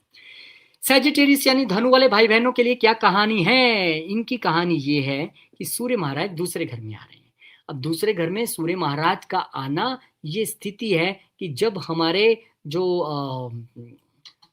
सैजिटेरियस यानी धनु वाले भाई बहनों के लिए क्या कहानी है? इनकी कहानी ये है कि सूर्य महाराज दूसरे घर में आ रहे हैं। अब दूसरे घर में सूर्य महाराज का आना ये स्थिति है कि जब हमारे जो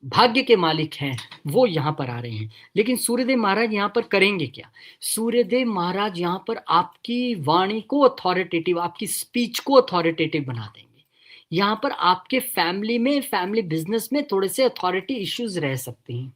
भाग्य के मालिक हैं वो यहाँ पर आ रहे हैं, लेकिन सूर्यदेव महाराज यहाँ पर करेंगे क्या? सूर्यदेव महाराज यहाँ पर आपकी वाणी को अथॉरिटेटिव, आपकी स्पीच को अथॉरिटेटिव बना देंगे। यहाँ पर आपके फैमिली में, फैमिली बिजनेस में थोड़े से अथॉरिटी इश्यूज रह सकते हैं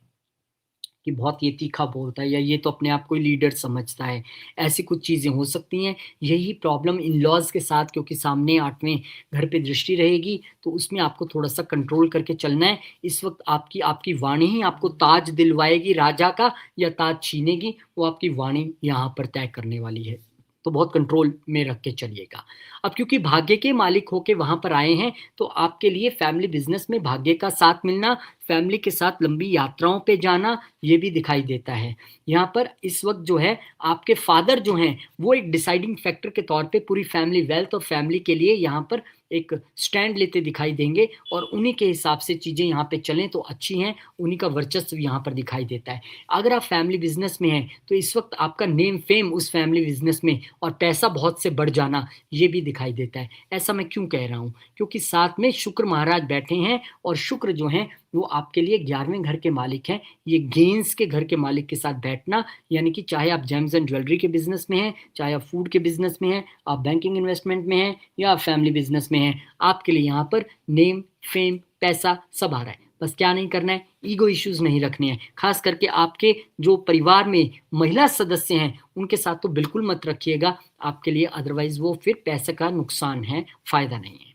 कि बहुत ये तीखा बोलता है, या ये तो अपने आप को लीडर समझता है, ऐसी कुछ चीज़ें हो सकती हैं। यही प्रॉब्लम इन लॉज के साथ, क्योंकि सामने 8वें घर पे दृष्टि रहेगी, तो उसमें आपको थोड़ा सा कंट्रोल करके चलना है। इस वक्त आपकी आपकी वाणी ही आपको ताज दिलवाएगी राजा का, या ताज छीनेगी, वो आपकी वाणी यहाँ पर तय करने वाली है। तो बहुत कंट्रोल में रख के चलिएगा। अब क्योंकि भाग्य के मालिक होके वहां पर आए हैं, तो आपके लिए फैमिली बिजनेस में भाग्य का साथ मिलना, फैमिली के साथ लंबी यात्राओं पे जाना, ये भी दिखाई देता है। यहाँ पर इस वक्त जो है आपके फादर जो हैं वो एक डिसाइडिंग फैक्टर के तौर पे पूरी फैमिली वेल्थ और फैमिली के लिए यहाँ पर एक स्टैंड लेते दिखाई देंगे, और उन्हीं के हिसाब से चीज़ें यहाँ पे चलें तो अच्छी हैं, उन्हीं का वर्चस्व यहाँ पर दिखाई देता है। अगर आप फैमिली बिजनेस में हैं तो इस वक्त आपका नेम फेम उस फैमिली बिजनेस में और पैसा बहुत से बढ़ जाना, ये भी दिखाई देता है। ऐसा मैं क्यों कह रहा हूँ? क्योंकि साथ में शुक्र महाराज बैठे हैं, और शुक्र जो हैं वो आपके लिए 11वें घर के मालिक हैं। ये गेन्स के घर के मालिक के साथ बैठना, यानी कि चाहे आप जेम्स एंड ज्वेलरी के बिजनेस में हैं, चाहे आप फूड के बिजनेस में हैं, आप बैंकिंग इन्वेस्टमेंट में हैं, या आप फैमिली बिजनेस में हैं, आपके लिए यहाँ पर नेम फेम पैसा सब आ रहा है। बस क्या नहीं करना है, ईगो इश्यूज नहीं रखने हैं। खास करके आपके जो परिवार में महिला सदस्य हैं उनके साथ तो बिल्कुल मत रखिएगा आपके लिए, अदरवाइज वो फिर पैसे का नुकसान है, फायदा नहीं है।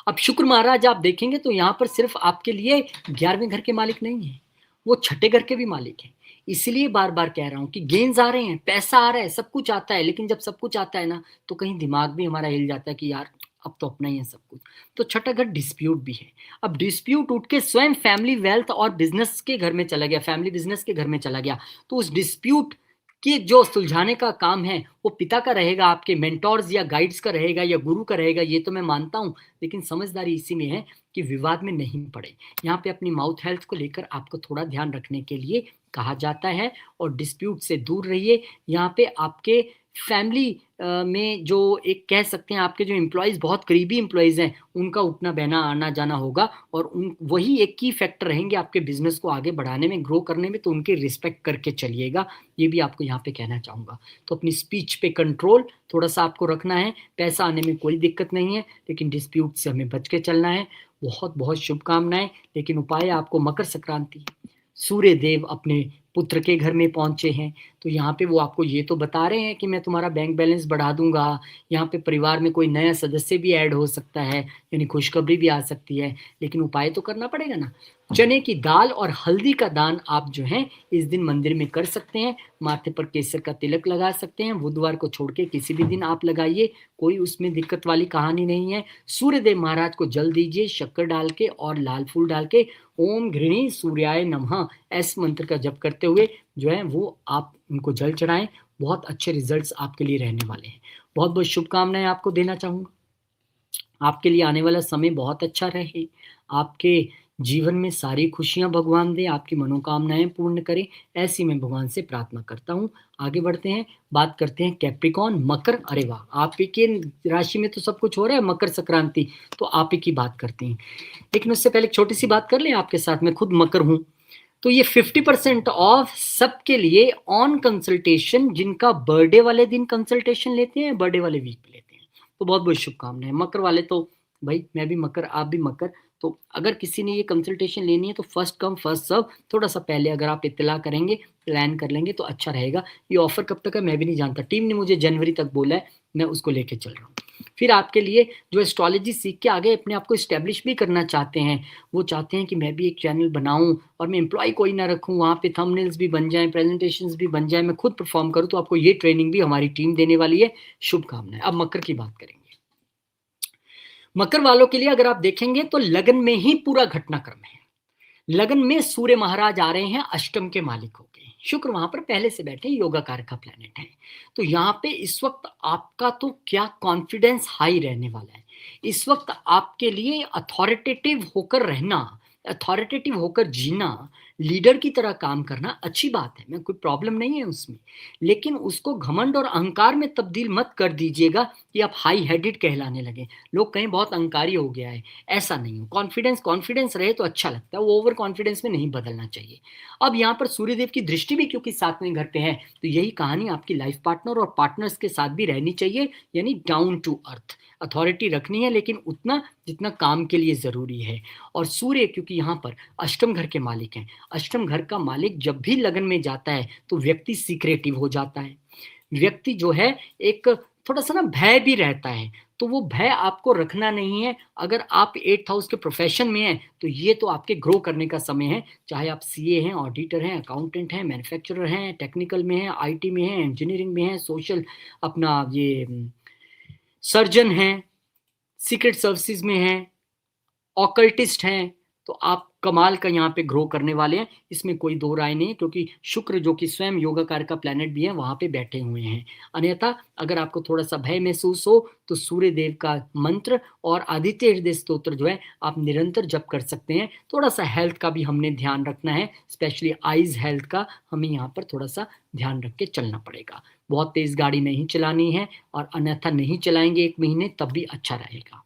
अब शुक्र महाराज आप देखेंगे तो यहाँ पर सिर्फ आपके लिए 11वें घर के मालिक नहीं है, वो छठे घर के भी मालिक हैं। इसलिए बार बार कह रहा हूँ कि गेन्स आ रहे हैं, पैसा आ रहा है, सब कुछ आता है, लेकिन जब सब कुछ आता है ना तो कहीं दिमाग भी हमारा हिल जाता है कि यार अब तो अपना ही है सब कुछ। तो छठा घर डिस्प्यूट भी है। अब डिस्प्यूट उठ के स्वयं फैमिली वेल्थ और बिजनेस के घर में चला गया, फैमिली बिजनेस के घर में चला गया, तो उस डिस्प्यूट कि जो सुलझाने का काम है वो पिता का रहेगा, आपके मेंटोर्स या गाइड्स का रहेगा, या गुरु का रहेगा, ये तो मैं मानता हूँ। लेकिन समझदारी इसी में है कि विवाद में नहीं पड़े। यहाँ पे अपनी माउथ हेल्थ को लेकर आपको थोड़ा ध्यान रखने के लिए कहा जाता है, और डिस्प्यूट से दूर रहिए। यहाँ पे आपके फैमिली में जो एक कह सकते हैं आपके जो एम्प्लॉयज़ बहुत करीबी एम्प्लॉयज़ हैं उनका उठना बहना आना जाना होगा, और उन वही एक की फैक्टर रहेंगे आपके बिजनेस को आगे बढ़ाने में, ग्रो करने में, तो उनकी रिस्पेक्ट करके चलिएगा। ये भी आपको यहाँ पे कहना चाहूँगा। तो अपनी स्पीच पे कंट्रोल थोड़ा सा आपको रखना है। पैसा आने में कोई दिक्कत नहीं है, लेकिन डिस्प्यूट से हमें बच के चलना है। बहुत बहुत शुभकामनाएं। लेकिन उपाय आपको मकर संक्रांति, सूर्य देव अपने पुत्र के घर में पहुंचे हैं, तो यहाँ पे वो आपको ये तो बता रहे हैं कि मैं तुम्हारा बैंक बैलेंस बढ़ा दूंगा, यहाँ पे परिवार में कोई नया सदस्य भी ऐड हो सकता है, यानी खुशखबरी भी आ सकती है। लेकिन उपाय तो करना पड़ेगा ना। चने की दाल और हल्दी का दान आप जो है इस दिन मंदिर में कर सकते हैं। माथे पर केसर का तिलक लगा सकते हैं, बुधवार को छोड़ के किसी भी दिन आप लगाइए, कोई उसमें दिक्कत वाली कहानी नहीं है। सूर्यदेव महाराज को जल दीजिए शक्कर डाल के और लाल फूल डाल के, ओम घृणी सूर्याय नमः ऐस मंत्र का जप करते हुए जो है वो आप उनको जल चढ़ाएं। बहुत अच्छे रिजल्ट्स आपके लिए रहने वाले हैं। बहुत बहुत शुभकामनाएं आपको देना चाहूँगा। आपके लिए आने वाला समय बहुत अच्छा रहे, आपके जीवन में सारी खुशियां भगवान दे, आपकी मनोकामनाएं पूर्ण करें, ऐसी मैं भगवान से प्रार्थना करता हूँ। आगे बढ़ते हैं, बात करते हैं कैप्रिकॉन मकर। अरे वाह, आप ही के राशि में तो सब कुछ हो रहा है, मकर संक्रांति, तो आप ही की बात करते हैं। लेकिन उससे पहले एक छोटी सी बात कर लें आपके साथ, मैं खुद मकर हूँ। तो ये 50% ऑफ सबके लिए ऑन कंसल्टेशन, जिनका बर्थडे वाले दिन कंसल्टेशन लेते हैं, बर्थडे वाले वीक पे लेते हैं, तो बहुत बहुत शुभकामनाएं। मकर वाले तो भाई मैं भी मकर, आप भी मकर, तो अगर किसी ने ये कंसल्टेशन लेनी है तो फर्स्ट कम फर्स्ट सर्व, थोड़ा सा पहले अगर आप इत्तला करेंगे, प्लान कर लेंगे तो अच्छा रहेगा। ये ऑफर कब तक है मैं भी नहीं जानता, टीम ने मुझे जनवरी तक बोला है, मैं उसको लेके चल रहा हूँ। फिर आपके लिए जो एस्ट्रोलॉजी सीख के आगे अपने आप को इस्टेब्लिश भी करना चाहते हैं, वो चाहते हैं कि मैं भी एक चैनल बनाऊं और मैं एम्प्लॉय कोई ना रखूं, वहाँ पे थंबनेल्स भी बन जाएं, प्रेजेंटेशंस भी बन जाएं, मैं खुद परफॉर्म करूं, तो आपको ये ट्रेनिंग भी हमारी टीम देने वाली है। शुभकामनाएं। अब मकर की बात करेंगे। मकर वालों के लिए अगर आप देखेंगे तो लगन में ही पूरा घटनाक्रम है। लगन में सूर्य महाराज आ रहे हैं, अष्टम के मालिक हो गए, शुक्र वहां पर पहले से बैठे, योगा कारक का प्लैनेट है। तो यहाँ पे इस वक्त आपका तो क्या कॉन्फिडेंस हाई रहने वाला है। इस वक्त आपके लिए अथॉरिटेटिव होकर रहना, अथॉरिटेटिव होकर जीना, लीडर की तरह काम करना अच्छी बात है, मैं कोई प्रॉब्लम नहीं है उसमें। लेकिन उसको घमंड और अहंकार में तब्दील मत कर दीजिएगा कि आप हाई हेडेड कहलाने लगे, लोग कहीं बहुत अहंकारी हो गया है, ऐसा नहीं हो। कॉन्फिडेंस कॉन्फिडेंस रहे तो अच्छा लगता है, वो ओवर कॉन्फिडेंस में नहीं बदलना चाहिए। अब यहाँ पर सूर्यदेव की दृष्टि भी क्योंकि 7वें घर पे है, तो यही कहानी आपकी लाइफ पार्टनर और पार्टनर्स के साथ भी रहनी चाहिए, यानी डाउन टू अर्थ। अथॉरिटी रखनी है लेकिन उतना जितना काम के लिए जरूरी है। और सूर्य क्योंकि यहाँ पर अष्टम घर के मालिक हैं, अष्टम घर का मालिक जब भी लगन में जाता है तो व्यक्ति सीक्रेटिव हो जाता है, व्यक्ति जो है एक थोड़ा सा ना भय भी रहता है, तो वो भय आपको रखना नहीं है। अगर आप 8th हाउस के प्रोफेशन में हैं तो ये तो आपके ग्रो करने का समय है, चाहे आप सीए हैं, ऑडिटर हैं, अकाउंटेंट हैं, मैन्युफैक्चरर हैं, टेक्निकल में हैं, आईटी में हैं, इंजीनियरिंग में हैं, सोशल अपना ये सर्जन हैं, सीक्रेट सर्विसेज में हैं, ऑकल्टिस्ट हैं, तो आप कमाल का यहाँ पे ग्रो करने वाले हैं, इसमें कोई दो राय नहीं है, क्योंकि शुक्र जो कि स्वयं योगाकार का प्लैनेट भी है वहाँ पे बैठे हुए हैं। अन्यथा अगर आपको थोड़ा सा भय महसूस हो तो सूर्य देव का मंत्र और आदित्य हृदय स्तोत्र जो है आप निरंतर जप कर सकते हैं। थोड़ा सा हेल्थ का भी हमने ध्यान रखना है, स्पेशली आईज हेल्थ का हमें यहाँ पर थोड़ा सा ध्यान रख के चलना पड़ेगा। बहुत तेज गाड़ी नहीं चलानी है, और अन्यथा नहीं चलाएंगे 1 महीने तब भी अच्छा रहेगा।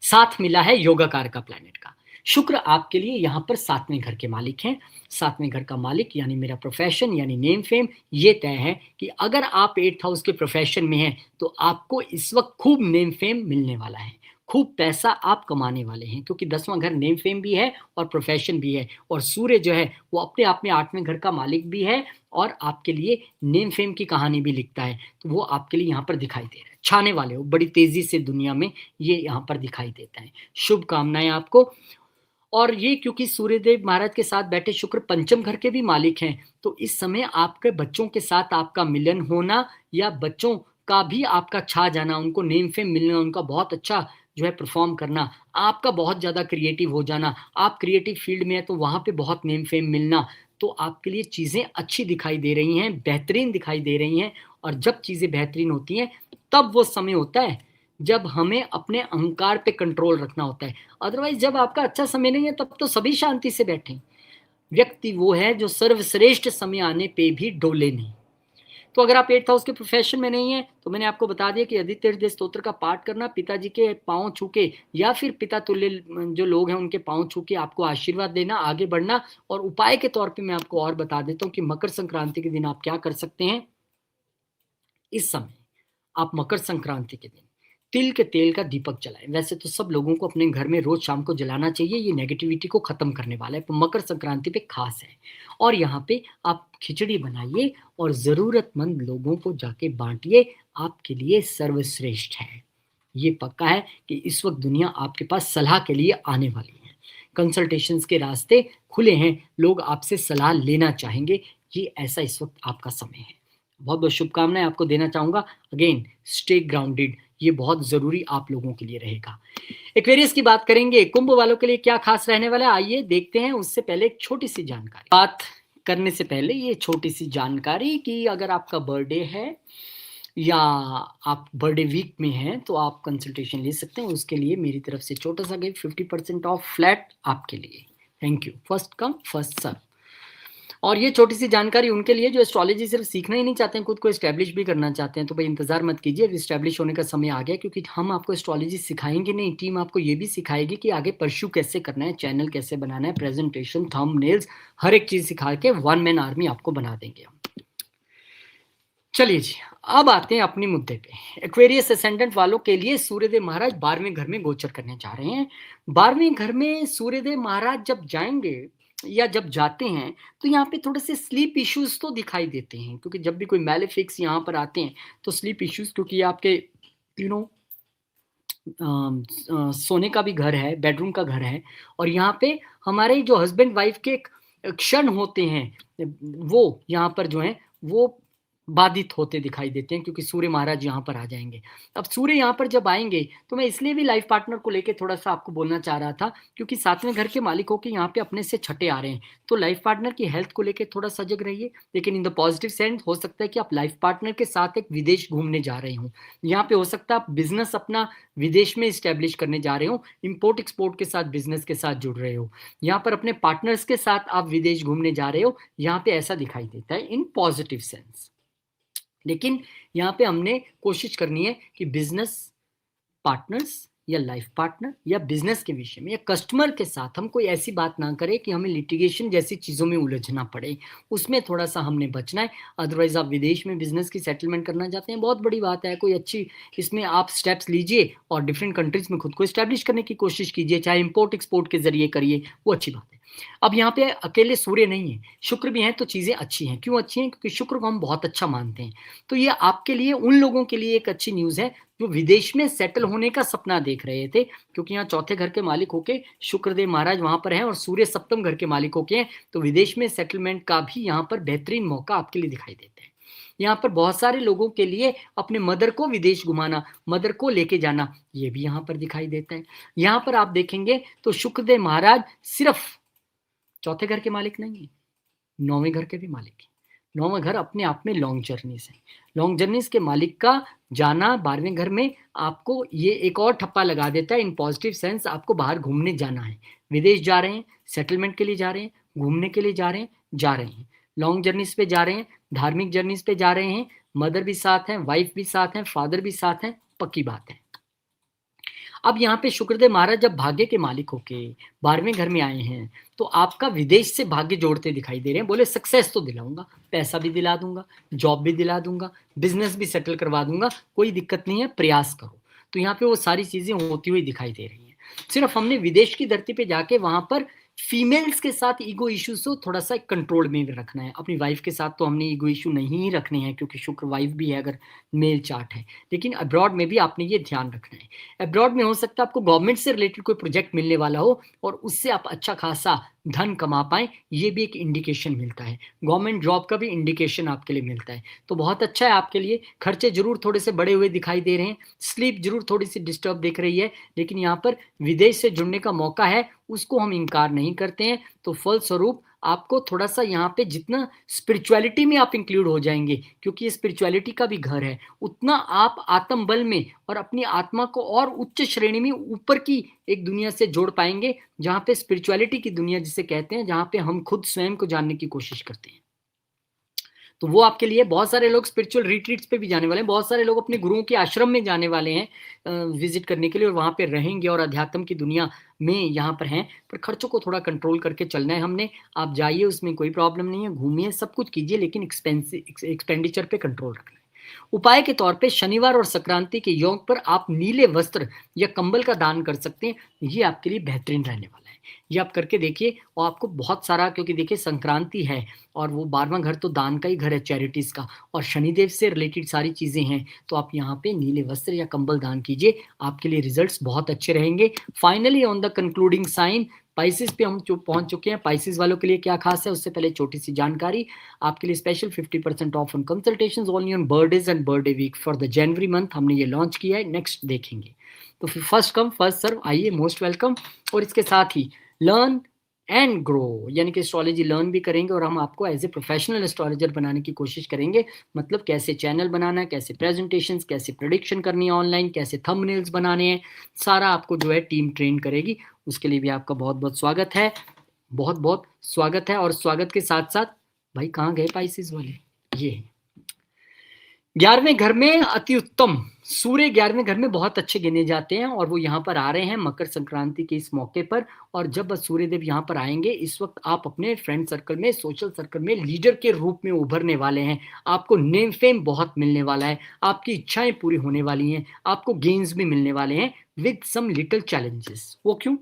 साथ मिला है योगाकार का प्लैनेट का। शुक्र आपके लिए यहाँ पर 7वें घर के मालिक हैं। 7वें घर का मालिक यानी मेरा प्रोफेशन यानी नेम फेम, ये तय है कि अगर आप 8th हाउस के प्रोफेशन में हैं तो आपको इस वक्त खूब नेम फेम मिलने वाला है, खूब पैसा आप कमाने वाले हैं, क्योंकि 10वां घर नेम फेम भी है और प्रोफेशन भी है, और सूर्य जो है वो अपने आप में 8वें घर का मालिक भी है और आपके लिए नेम फेम की कहानी भी लिखता है। तो वो आपके लिए यहाँ पर दिखाई दे रहा है, छाने वाले हो बड़ी तेजी से दुनिया में, ये यहाँ पर दिखाई देता है। शुभकामनाएं आपको। और ये क्योंकि सूर्यदेव महाराज के साथ बैठे शुक्र पंचम घर के भी मालिक हैं, तो इस समय आपके बच्चों के साथ आपका मिलन होना या बच्चों का भी आपका छा जाना, उनको नेम फेम मिलना, उनका बहुत अच्छा जो है परफॉर्म करना, आपका बहुत ज़्यादा क्रिएटिव हो जाना, आप क्रिएटिव फील्ड में है तो वहाँ पे बहुत नेम फेम मिलना, तो आपके लिए चीज़ें अच्छी दिखाई दे रही हैं, बेहतरीन दिखाई दे रही हैं। और जब चीज़ें बेहतरीन होती हैं तब वो समय होता है जब हमें अपने अहंकार पे कंट्रोल रखना होता है। अदरवाइज जब आपका अच्छा समय नहीं है तब तो सभी शांति से बैठे। व्यक्ति वो है जो सर्वश्रेष्ठ समय आने पे भी डोले नहीं। तो अगर आप 8th हाउस के प्रोफेशन में नहीं है तो मैंने आपको बता दिया कि आदित्य हृदय स्तोत्र का पाठ करना, पिताजी के पांव छू के या फिर पिता तुल्य जो लोग हैं उनके पांव छू के आपको आशीर्वाद देना, आगे बढ़ना। और उपाय के तौर पे मैं आपको और बता देता हूँ कि मकर संक्रांति के दिन आप क्या कर सकते हैं। इस समय आप मकर संक्रांति के दिन तिल के तेल का दीपक जलाएं। वैसे तो सब लोगों को अपने घर में रोज शाम को जलाना चाहिए, ये नेगेटिविटी को खत्म करने वाला है, पर मकर संक्रांति पे खास है। और यहाँ पे आप खिचड़ी बनाइए और जरूरतमंद लोगों को जाके बांटिए, आपके लिए सर्वश्रेष्ठ है। ये पक्का है कि इस वक्त दुनिया आपके पास सलाह के लिए आने वाली है, कंसल्टेशंस के रास्ते खुले हैं, लोग आपसे सलाह लेना चाहेंगे। ये ऐसा इस वक्त आपका समय है। बहुत बहुत शुभकामनाएं आपको देना चाहूंगा। अगेन स्टे ग्राउंडेड, ये बहुत जरूरी आप लोगों के लिए रहेगा। एक्वेरियस की बात करेंगे, कुंभ वालों के लिए क्या खास रहने वाला है, आइए देखते हैं। उससे पहले एक छोटी सी जानकारी, बात करने से पहले ये छोटी सी जानकारी कि अगर आपका बर्थडे है या आप बर्थडे वीक में हैं तो आप कंसल्टेशन ले सकते हैं। उसके लिए मेरी तरफ से छोटा सा गिफ्ट 50% ऑफ फ्लैट आपके लिए। Thank you, first come first serve. और ये छोटी सी जानकारी उनके लिए जो एस्ट्रोलॉजी सिर्फ सीखना ही नहीं चाहते हैं, खुद को एस्टैब्लिश भी करना चाहते हैं। तो भाई इंतजार मत कीजिए, अब एस्टैब्लिश होने का समय आ गया, क्योंकि हम आपको एस्ट्रोलॉजी सिखाएंगे नहीं, टीम आपको ये भी सिखाएगी कि आगे परस्यू कैसे करना है, चैनल कैसे बनाना है, प्रेजेंटेशन, थंबनेल्स, हर एक चीज सिखा के 1 मैन आर्मी आपको बना देंगे हम। चलिए जी, अब आते हैं अपने मुद्दे पे। एक्वेरियस असेंडेंट वालों के लिए सूर्यदेव महाराज 12वें घर में गोचर करने जा रहे हैं। 12वें घर में सूर्यदेव महाराज जब जाएंगे या जब जाते हैं तो यहाँ पे थोड़े से स्लीप इश्यूज तो दिखाई देते हैं, क्योंकि जब भी कोई मैलेफिक्स यहाँ पर आते हैं तो स्लीप इश्यूज, क्योंकि ये आपके सोने का भी घर है, बेडरूम का घर है, और यहाँ पे हमारे जो हस्बैंड वाइफ के क्षण होते हैं वो यहाँ पर जो है वो बाधित होते दिखाई देते हैं, क्योंकि सूर्य महाराज यहाँ पर आ जाएंगे। अब सूर्य यहाँ पर जब आएंगे तो मैं इसलिए भी लाइफ पार्टनर को लेके थोड़ा सा आपको बोलना चाह रहा था, क्योंकि 7वें घर के मालिक होके यहाँ पे अपने से छठे आ रहे हैं, तो लाइफ पार्टनर की हेल्थ को लेके थोड़ा सजग रहिए। लेकिन इन द पॉजिटिव सेंस हो सकता है कि आप लाइफ पार्टनर के साथ एक विदेश घूमने जा रहे हो, यहाँ पे हो सकता है आप बिजनेस अपना विदेश में स्टैब्लिश करने जा रहे हो, इंपोर्ट एक्सपोर्ट के साथ बिजनेस के साथ जुड़ रहे हो, यहाँ पर अपने पार्टनर्स के साथ आप विदेश घूमने जा रहे हो, यहाँ पे ऐसा दिखाई देता है इन पॉजिटिव सेंस। लेकिन यहाँ पे हमने कोशिश करनी है कि बिजनेस पार्टनर्स या लाइफ पार्टनर या बिजनेस के विषय में या कस्टमर के साथ हम कोई ऐसी बात ना करें कि हमें लिटिगेशन जैसी चीज़ों में उलझना पड़े, उसमें थोड़ा सा हमने बचना है। अदरवाइज आप विदेश में बिजनेस की सेटलमेंट करना चाहते हैं, बहुत बड़ी बात है, कोई अच्छी इसमें आप स्टेप्स लीजिए और डिफरेंट कंट्रीज में खुद को इस्टेब्लिश करने की कोशिश कीजिए, चाहे इंपोर्ट एक्सपोर्ट के जरिए करिए, वो अच्छी बात है। अब यहाँ पे अकेले सूर्य नहीं है, शुक्र भी हैं, तो चीज़ें अच्छी हैं। क्यों अच्छी हैं? क्योंकि शुक्र को हम बहुत अच्छा मानते हैं। तो ये आपके लिए, उन लोगों के लिए एक अच्छी न्यूज़ है जो विदेश में सेटल होने का सपना देख रहे थे, क्योंकि यहाँ चौथे घर के मालिक होके शुक्रदेव महाराज वहां पर हैं और सूर्य सप्तम घर के मालिक होके हैं, तो विदेश में सेटलमेंट का भी यहाँ पर बेहतरीन मौका आपके लिए दिखाई देता है। यहाँ पर बहुत सारे लोगों के लिए अपने मदर को विदेश घुमाना, मदर को लेके जाना, ये भी यहाँ पर दिखाई देता है। यहाँ पर आप देखेंगे तो शुक्रदेव महाराज सिर्फ चौथे घर के मालिक नहीं है, नौवें घर के भी मालिक है। नौवां घर अपने आप में लॉन्ग जर्नीज है। लॉन्ग जर्नीज के मालिक का जाना 12वें घर में आपको ये एक और ठप्पा लगा देता है इन पॉजिटिव सेंस, आपको बाहर घूमने जाना है, विदेश जा रहे हैं, सेटलमेंट के लिए जा रहे हैं, घूमने के लिए जा रहे हैं, लॉन्ग जर्नीज पे जा रहे हैं, धार्मिक जर्नीज पे जा रहे हैं, मदर भी साथ हैं, वाइफ भी साथ हैं, फादर भी साथ हैं, पक्की बात है। अब यहाँ पे शुक्रदेव महाराज जब भाग्य के मालिक होके 12वें घर में आए हैं तो आपका विदेश से भाग्य जोड़ते दिखाई दे रहे हैं। बोले सक्सेस तो दिलाऊंगा, पैसा भी दिला दूंगा, जॉब भी दिला दूंगा, बिजनेस भी सेटल करवा दूंगा, कोई दिक्कत नहीं है, प्रयास करो। तो यहाँ पे वो सारी चीजें होती हुई दिखाई दे रही हैं। सिर्फ हमने विदेश की धरती पे जाके वहां पर फीमेल्स के साथ ईगो इश्यूज को थोड़ा सा कंट्रोल में रखना है। अपनी वाइफ के साथ तो हमने ईगो इशू नहीं रखने हैं क्योंकि शुक्र वाइफ भी है अगर मेल चार्ट है, लेकिन अब्रॉड में भी आपने ये ध्यान रखना है। अब्रॉड में हो सकता है आपको गवर्नमेंट से रिलेटेड कोई प्रोजेक्ट मिलने वाला हो और उससे आप अच्छा खासा धन कमा पाए, ये भी एक इंडिकेशन मिलता है। गवर्नमेंट जॉब का भी इंडिकेशन आपके लिए मिलता है, तो बहुत अच्छा है आपके लिए। खर्चे जरूर थोड़े से बड़े हुए दिखाई दे रहे हैं, स्लीप जरूर थोड़ी सी डिस्टर्ब दिख रही है, लेकिन यहाँ पर विदेश से जुड़ने का मौका है, उसको हम इनकार नहीं करते हैं। तो फलस्वरूप आपको थोड़ा सा यहाँ पे जितना स्पिरिचुअलिटी में आप इंक्लूड हो जाएंगे, क्योंकि ये स्पिरिचुअलिटी का भी घर है, उतना आप आत्म बल में और अपनी आत्मा को और उच्च श्रेणी में ऊपर की एक दुनिया से जोड़ पाएंगे, जहाँ पे स्पिरिचुअलिटी की दुनिया जिसे कहते हैं, जहाँ पे हम खुद स्वयं को जानने की कोशिश करते हैं। तो वो आपके लिए, बहुत सारे लोग स्पिरिचुअल रिट्रीट्स पे भी जाने वाले हैं, बहुत सारे लोग अपने गुरुओं के आश्रम में जाने वाले हैं विजिट करने के लिए, और वहाँ पे रहेंगे और अध्यात्म की दुनिया में यहाँ पर हैं। पर खर्चों को थोड़ा कंट्रोल करके चलना है हमने। आप जाइए, उसमें कोई प्रॉब्लम नहीं है, घूमिए, सब कुछ कीजिए, लेकिन एक्सपेंडिचर पे कंट्रोल रखना है। उपाय के तौर पे शनिवार और संक्रांति के योग पर आप नीले वस्त्र या कंबल का दान कर सकते हैं, ये आपके लिए बेहतरीन रहने वाला है। ये आप करके देखिए और आपको बहुत सारा, क्योंकि देखिए संक्रांति है और वो 12वां घर तो दान का ही घर है, चैरिटीज का, और शनिदेव से रिलेटेड सारी चीजें हैं, तो आप यहाँ पे नीले वस्त्र या कंबल दान कीजिए, आपके लिए रिजल्ट्स बहुत अच्छे रहेंगे। Finally on the concluding sign, Pisces पे हम जो पहुंच चुके हैं। पाइसिस वालों के लिए क्या खास है, उससे पहले छोटी सी जानकारी आपके लिए। Special 50% off on consultations only on birthdays and birthday week for the January month, हमने ये लॉन्च किया है, नेक्स्ट देखेंगे। तो फिर फर्स्ट कम फर्स्ट सर्व, आइए, मोस्ट वेलकम। और इसके साथ ही लर्न एंड ग्रो, यानी कि एस्ट्रोलॉजी लर्न भी करेंगे और हम आपको एज ए प्रोफेशनल एस्ट्रोलॉजर बनाने की कोशिश करेंगे। मतलब कैसे चैनल बनाना है, कैसे प्रेजेंटेशंस, कैसे प्रेडिक्शन करनी है ऑनलाइन, कैसे थंबनेल्स बनाने हैं, सारा आपको जो है टीम ट्रेन करेगी। उसके लिए भी आपका बहुत बहुत स्वागत है, बहुत बहुत स्वागत है। और स्वागत के साथ साथ, भाई कहाँ गए पाइसिस वाले, ये 11वें घर में अति उत्तम सूर्य 11वें घर में बहुत अच्छे गिने जाते हैं, और वो यहाँ पर आ रहे हैं मकर संक्रांति के इस मौके पर। और जब सूर्यदेव यहाँ पर आएंगे, इस वक्त आप अपने फ्रेंड सर्कल में, सोशल सर्कल में लीडर के रूप में उभरने वाले हैं। आपको नेम फेम बहुत मिलने वाला है, आपकी इच्छाएं पूरी होने वाली हैं, आपको गेन्स भी मिलने वाले हैं विद सम लिटिल चैलेंजेस। वो क्यों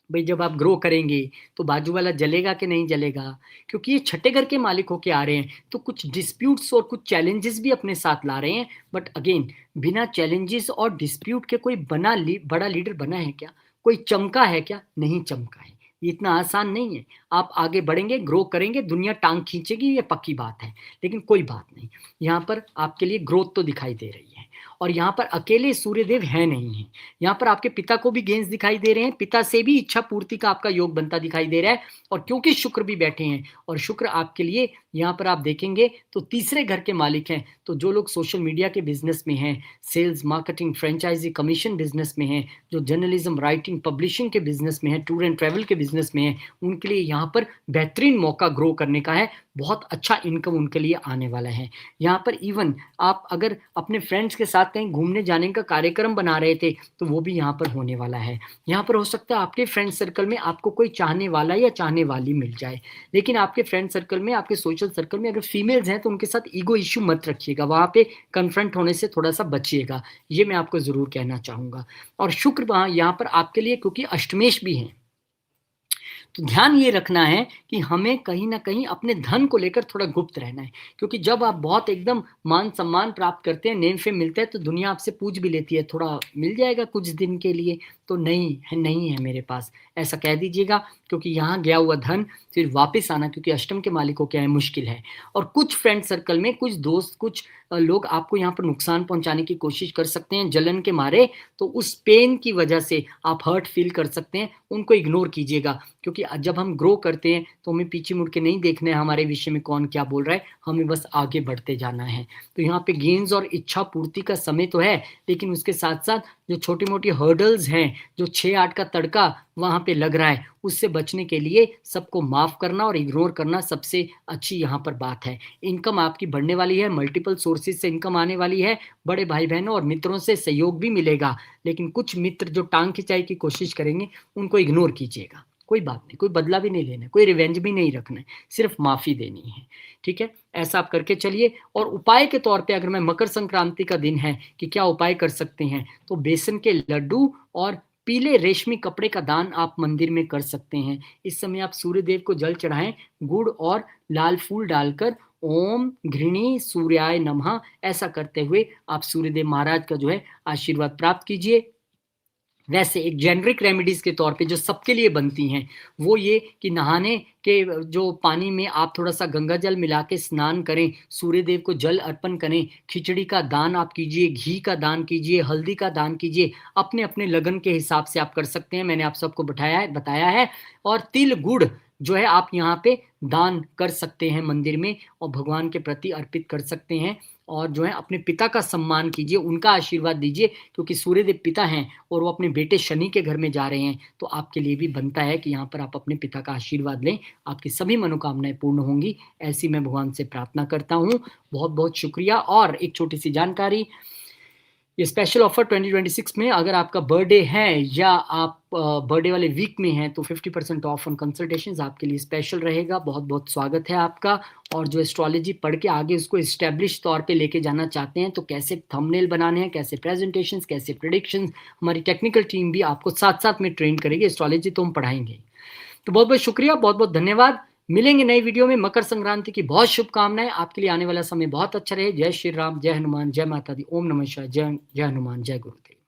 भाई, जब आप ग्रो करेंगे तो बाजू वाला जलेगा कि नहीं जलेगा, क्योंकि ये छठे घर के मालिक होके आ रहे हैं, तो कुछ डिस्प्यूट्स और कुछ चैलेंजेस भी अपने साथ ला रहे हैं। बट अगेन, बिना चैलेंजेस और डिस्प्यूट के कोई बड़ा लीडर बना है क्या, कोई चमका है क्या, नहीं चमका है। ये इतना आसान नहीं है। आप आगे बढ़ेंगे, ग्रो करेंगे, दुनिया टांग खींचेगी, ये पक्की बात है, लेकिन कोई बात नहीं, यहाँ पर आपके लिए ग्रोथ तो दिखाई दे रही है। और यहाँ पर अकेले सूर्यदेव है नहीं है, यहाँ पर आपके पिता को भी गेंस दिखाई दे रहे हैं, पिता से भी इच्छा पूर्ति का आपका योग बनता दिखाई दे रहा है। और क्योंकि शुक्र भी बैठे हैं, और शुक्र आपके लिए यहाँ पर आप देखेंगे तो तीसरे घर के मालिक हैं, तो जो लोग सोशल मीडिया के बिजनेस में हैं, sales, marketing, franchise, commission business में हैं, जो जर्नलिज्म, राइटिंग, पब्लिशिंग के बिजनेस में है, टूर एंड ट्रैवल के बिजनेस में है, उनके लिए यहाँ पर बेहतरीन मौका ग्रो करने का है। बहुत अच्छा इनकम उनके लिए आने वाला है। यहाँ पर इवन आप अगर अपने फ्रेंड्स के साथ कहीं घूमने जाने का कार्यक्रम बना रहे थे, तो वो भी यहाँ पर होने वाला है। यहाँ पर हो सकता है आपके फ्रेंड सर्कल में आपको कोई चाहने वाला या चाहने वाली मिल जाए, लेकिन आपके फ्रेंड सर्कल में, आपके सोशल सर्कल में अगर फीमेल्स हैं तो उनके साथ ईगो इश्यू मत रखिएगा, वहाँ पे कन्फ्रंट होने से थोड़ा सा बचिएगा, ये मैं आपको जरूर कहना चाहूँगा। और शुक्र वहाँ यहाँ पर आपके लिए, क्योंकि अष्टमेश भी हैं, तो ध्यान ये रखना है कि हमें कहीं न कहीं अपने धन को लेकर थोड़ा गुप्त रहना है, क्योंकि जब आप बहुत एकदम मान-सम्मान प्राप्त करते हैं, नेम-फेम मिलता है, तो दुनिया आपसे पूछ भी लेती है, "थोड़ा मिल जाएगा कुछ दिन के लिए?" तो नहीं है मेरे पास, ऐसा कह दीजिएगा, क्योंकि यहाँ गया हुआ धन फिर वापस आना, क्योंकि अष्टम के मालिक को क्या है, मुश्किल है। और कुछ फ्रेंड सर्कल में कुछ दोस्त, कुछ लोग आपको यहाँ पर नुकसान पहुँचाने की कोशिश कर सकते हैं जलन के मारे, तो उस पेन की वजह से आप हर्ट फ़ील कर सकते हैं, उनको इग्नोर कीजिएगा। क्योंकि जब हम ग्रो करते हैं, तो हमें पीछे मुड़ के नहीं देखना है हमारे विषय में कौन क्या बोल रहा है, हमें बस आगे बढ़ते जाना है। तो यहाँ पे गेन्स और इच्छा पूर्ति का समय तो है, लेकिन उसके साथ-साथ जो छोटी-मोटी हर्डल्स हैं, जो 6-8 का तड़का वहाँ पे लग रहा है, उससे बचने के लिए सबको माफ़ करना और इग्नोर करना सबसे अच्छी यहाँ पर बात है। इनकम आपकी बढ़ने वाली है, मल्टीपल सोर्सेज़ से इनकम आने वाली है, बड़े भाई-बहनों और मित्रों से सहयोग भी मिलेगा, लेकिन कुछ मित्र जो टाँग खिंचाई की कोशिश करेंगे, उनको इग्नोर कीजिएगा। कोई बात नहीं, कोई बदला भी नहीं लेना है, कोई रिवेंज भी नहीं रखना है, सिर्फ़ माफ़ी देनी है, ठीक है? ऐसा आप करके चलिए। और उपाय के तौर पे अगर मैं मकर संक्रांति का दिन है कि क्या उपाय कर सकते हैं, तो बेसन के लड्डू और पीले रेशमी कपड़े का दान आप मंदिर में कर सकते हैं। इस समय आप सूर्य देव को जल चढ़ाएँ, गुड़ और लाल फूल डालकर ओम घृणी सूर्याय नमः ऐसा करते हुए आप सूर्यदेव महाराज का जो है आशीर्वाद प्राप्त कीजिए। वैसे एक जेनेरिक रेमेडीज़ के तौर पे जो सबके लिए बनती हैं, वो ये कि नहाने के जो पानी में आप थोड़ा-सा गंगा जल मिला के स्नान करें, सूर्य देव को जल अर्पण करें, खिचड़ी का दान आप कीजिए, घी का दान कीजिए, हल्दी का दान कीजिए, अपने-अपने लगन के हिसाब से आप कर सकते हैं, मैंने आप सबको बताया है। और तिल, गुड़ जो है आप यहाँ पे दान कर सकते हैं मंदिर में और भगवान के प्रति अर्पित कर सकते हैं। और जो है अपने पिता का सम्मान कीजिए, उनका आशीर्वाद दीजिए, क्योंकि सूर्यदेव पिता हैं और वो अपने बेटे शनि के घर में जा रहे हैं, तो आपके लिए भी बनता है कि यहाँ पर आप अपने पिता का आशीर्वाद लें, आपकी सभी मनोकामनाएँ पूर्ण होंगी, ऐसी मैं भगवान से प्रार्थना करता हूँ। बहुत-बहुत शुक्रिया। और एक छोटी-सी जानकारी, ये स्पेशल ऑफर 2026 में अगर आपका बर्थडे है या आप बर्थडे वाले वीक में हैं, तो 50% ऑफ ऑन कंसल्टेशंस आपके लिए स्पेशल रहेगा। बहुत-बहुत स्वागत है आपका। और जो एस्ट्रोलॉजी पढ़ के आगे उसको एस्टेब्लिश तौर पे लेके जाना चाहते हैं, तो कैसे थंबनेल बनाने हैं, कैसे प्रेज़ेंटेशंस, कैसे प्रेडिक्शंस, हमारी टेक्निकल टीम भी आपको साथ-साथ में ट्रेन करेगी। एस्ट्रोलॉजी तो हम पढ़ाएँगे। तो बहुत-बहुत शुक्रिया, बहुत-बहुत धन्यवाद। मिलेंगे नई वीडियो में। मकर संक्रांति की बहुत शुभकामनाएँ। आपके लिए आने वाला समय बहुत अच्छा रहे। जय श्री राम, जय हनुमान, जय माता दी। ओम नमः शिवाय। जय जय हनुमान, जय गुरुदेव।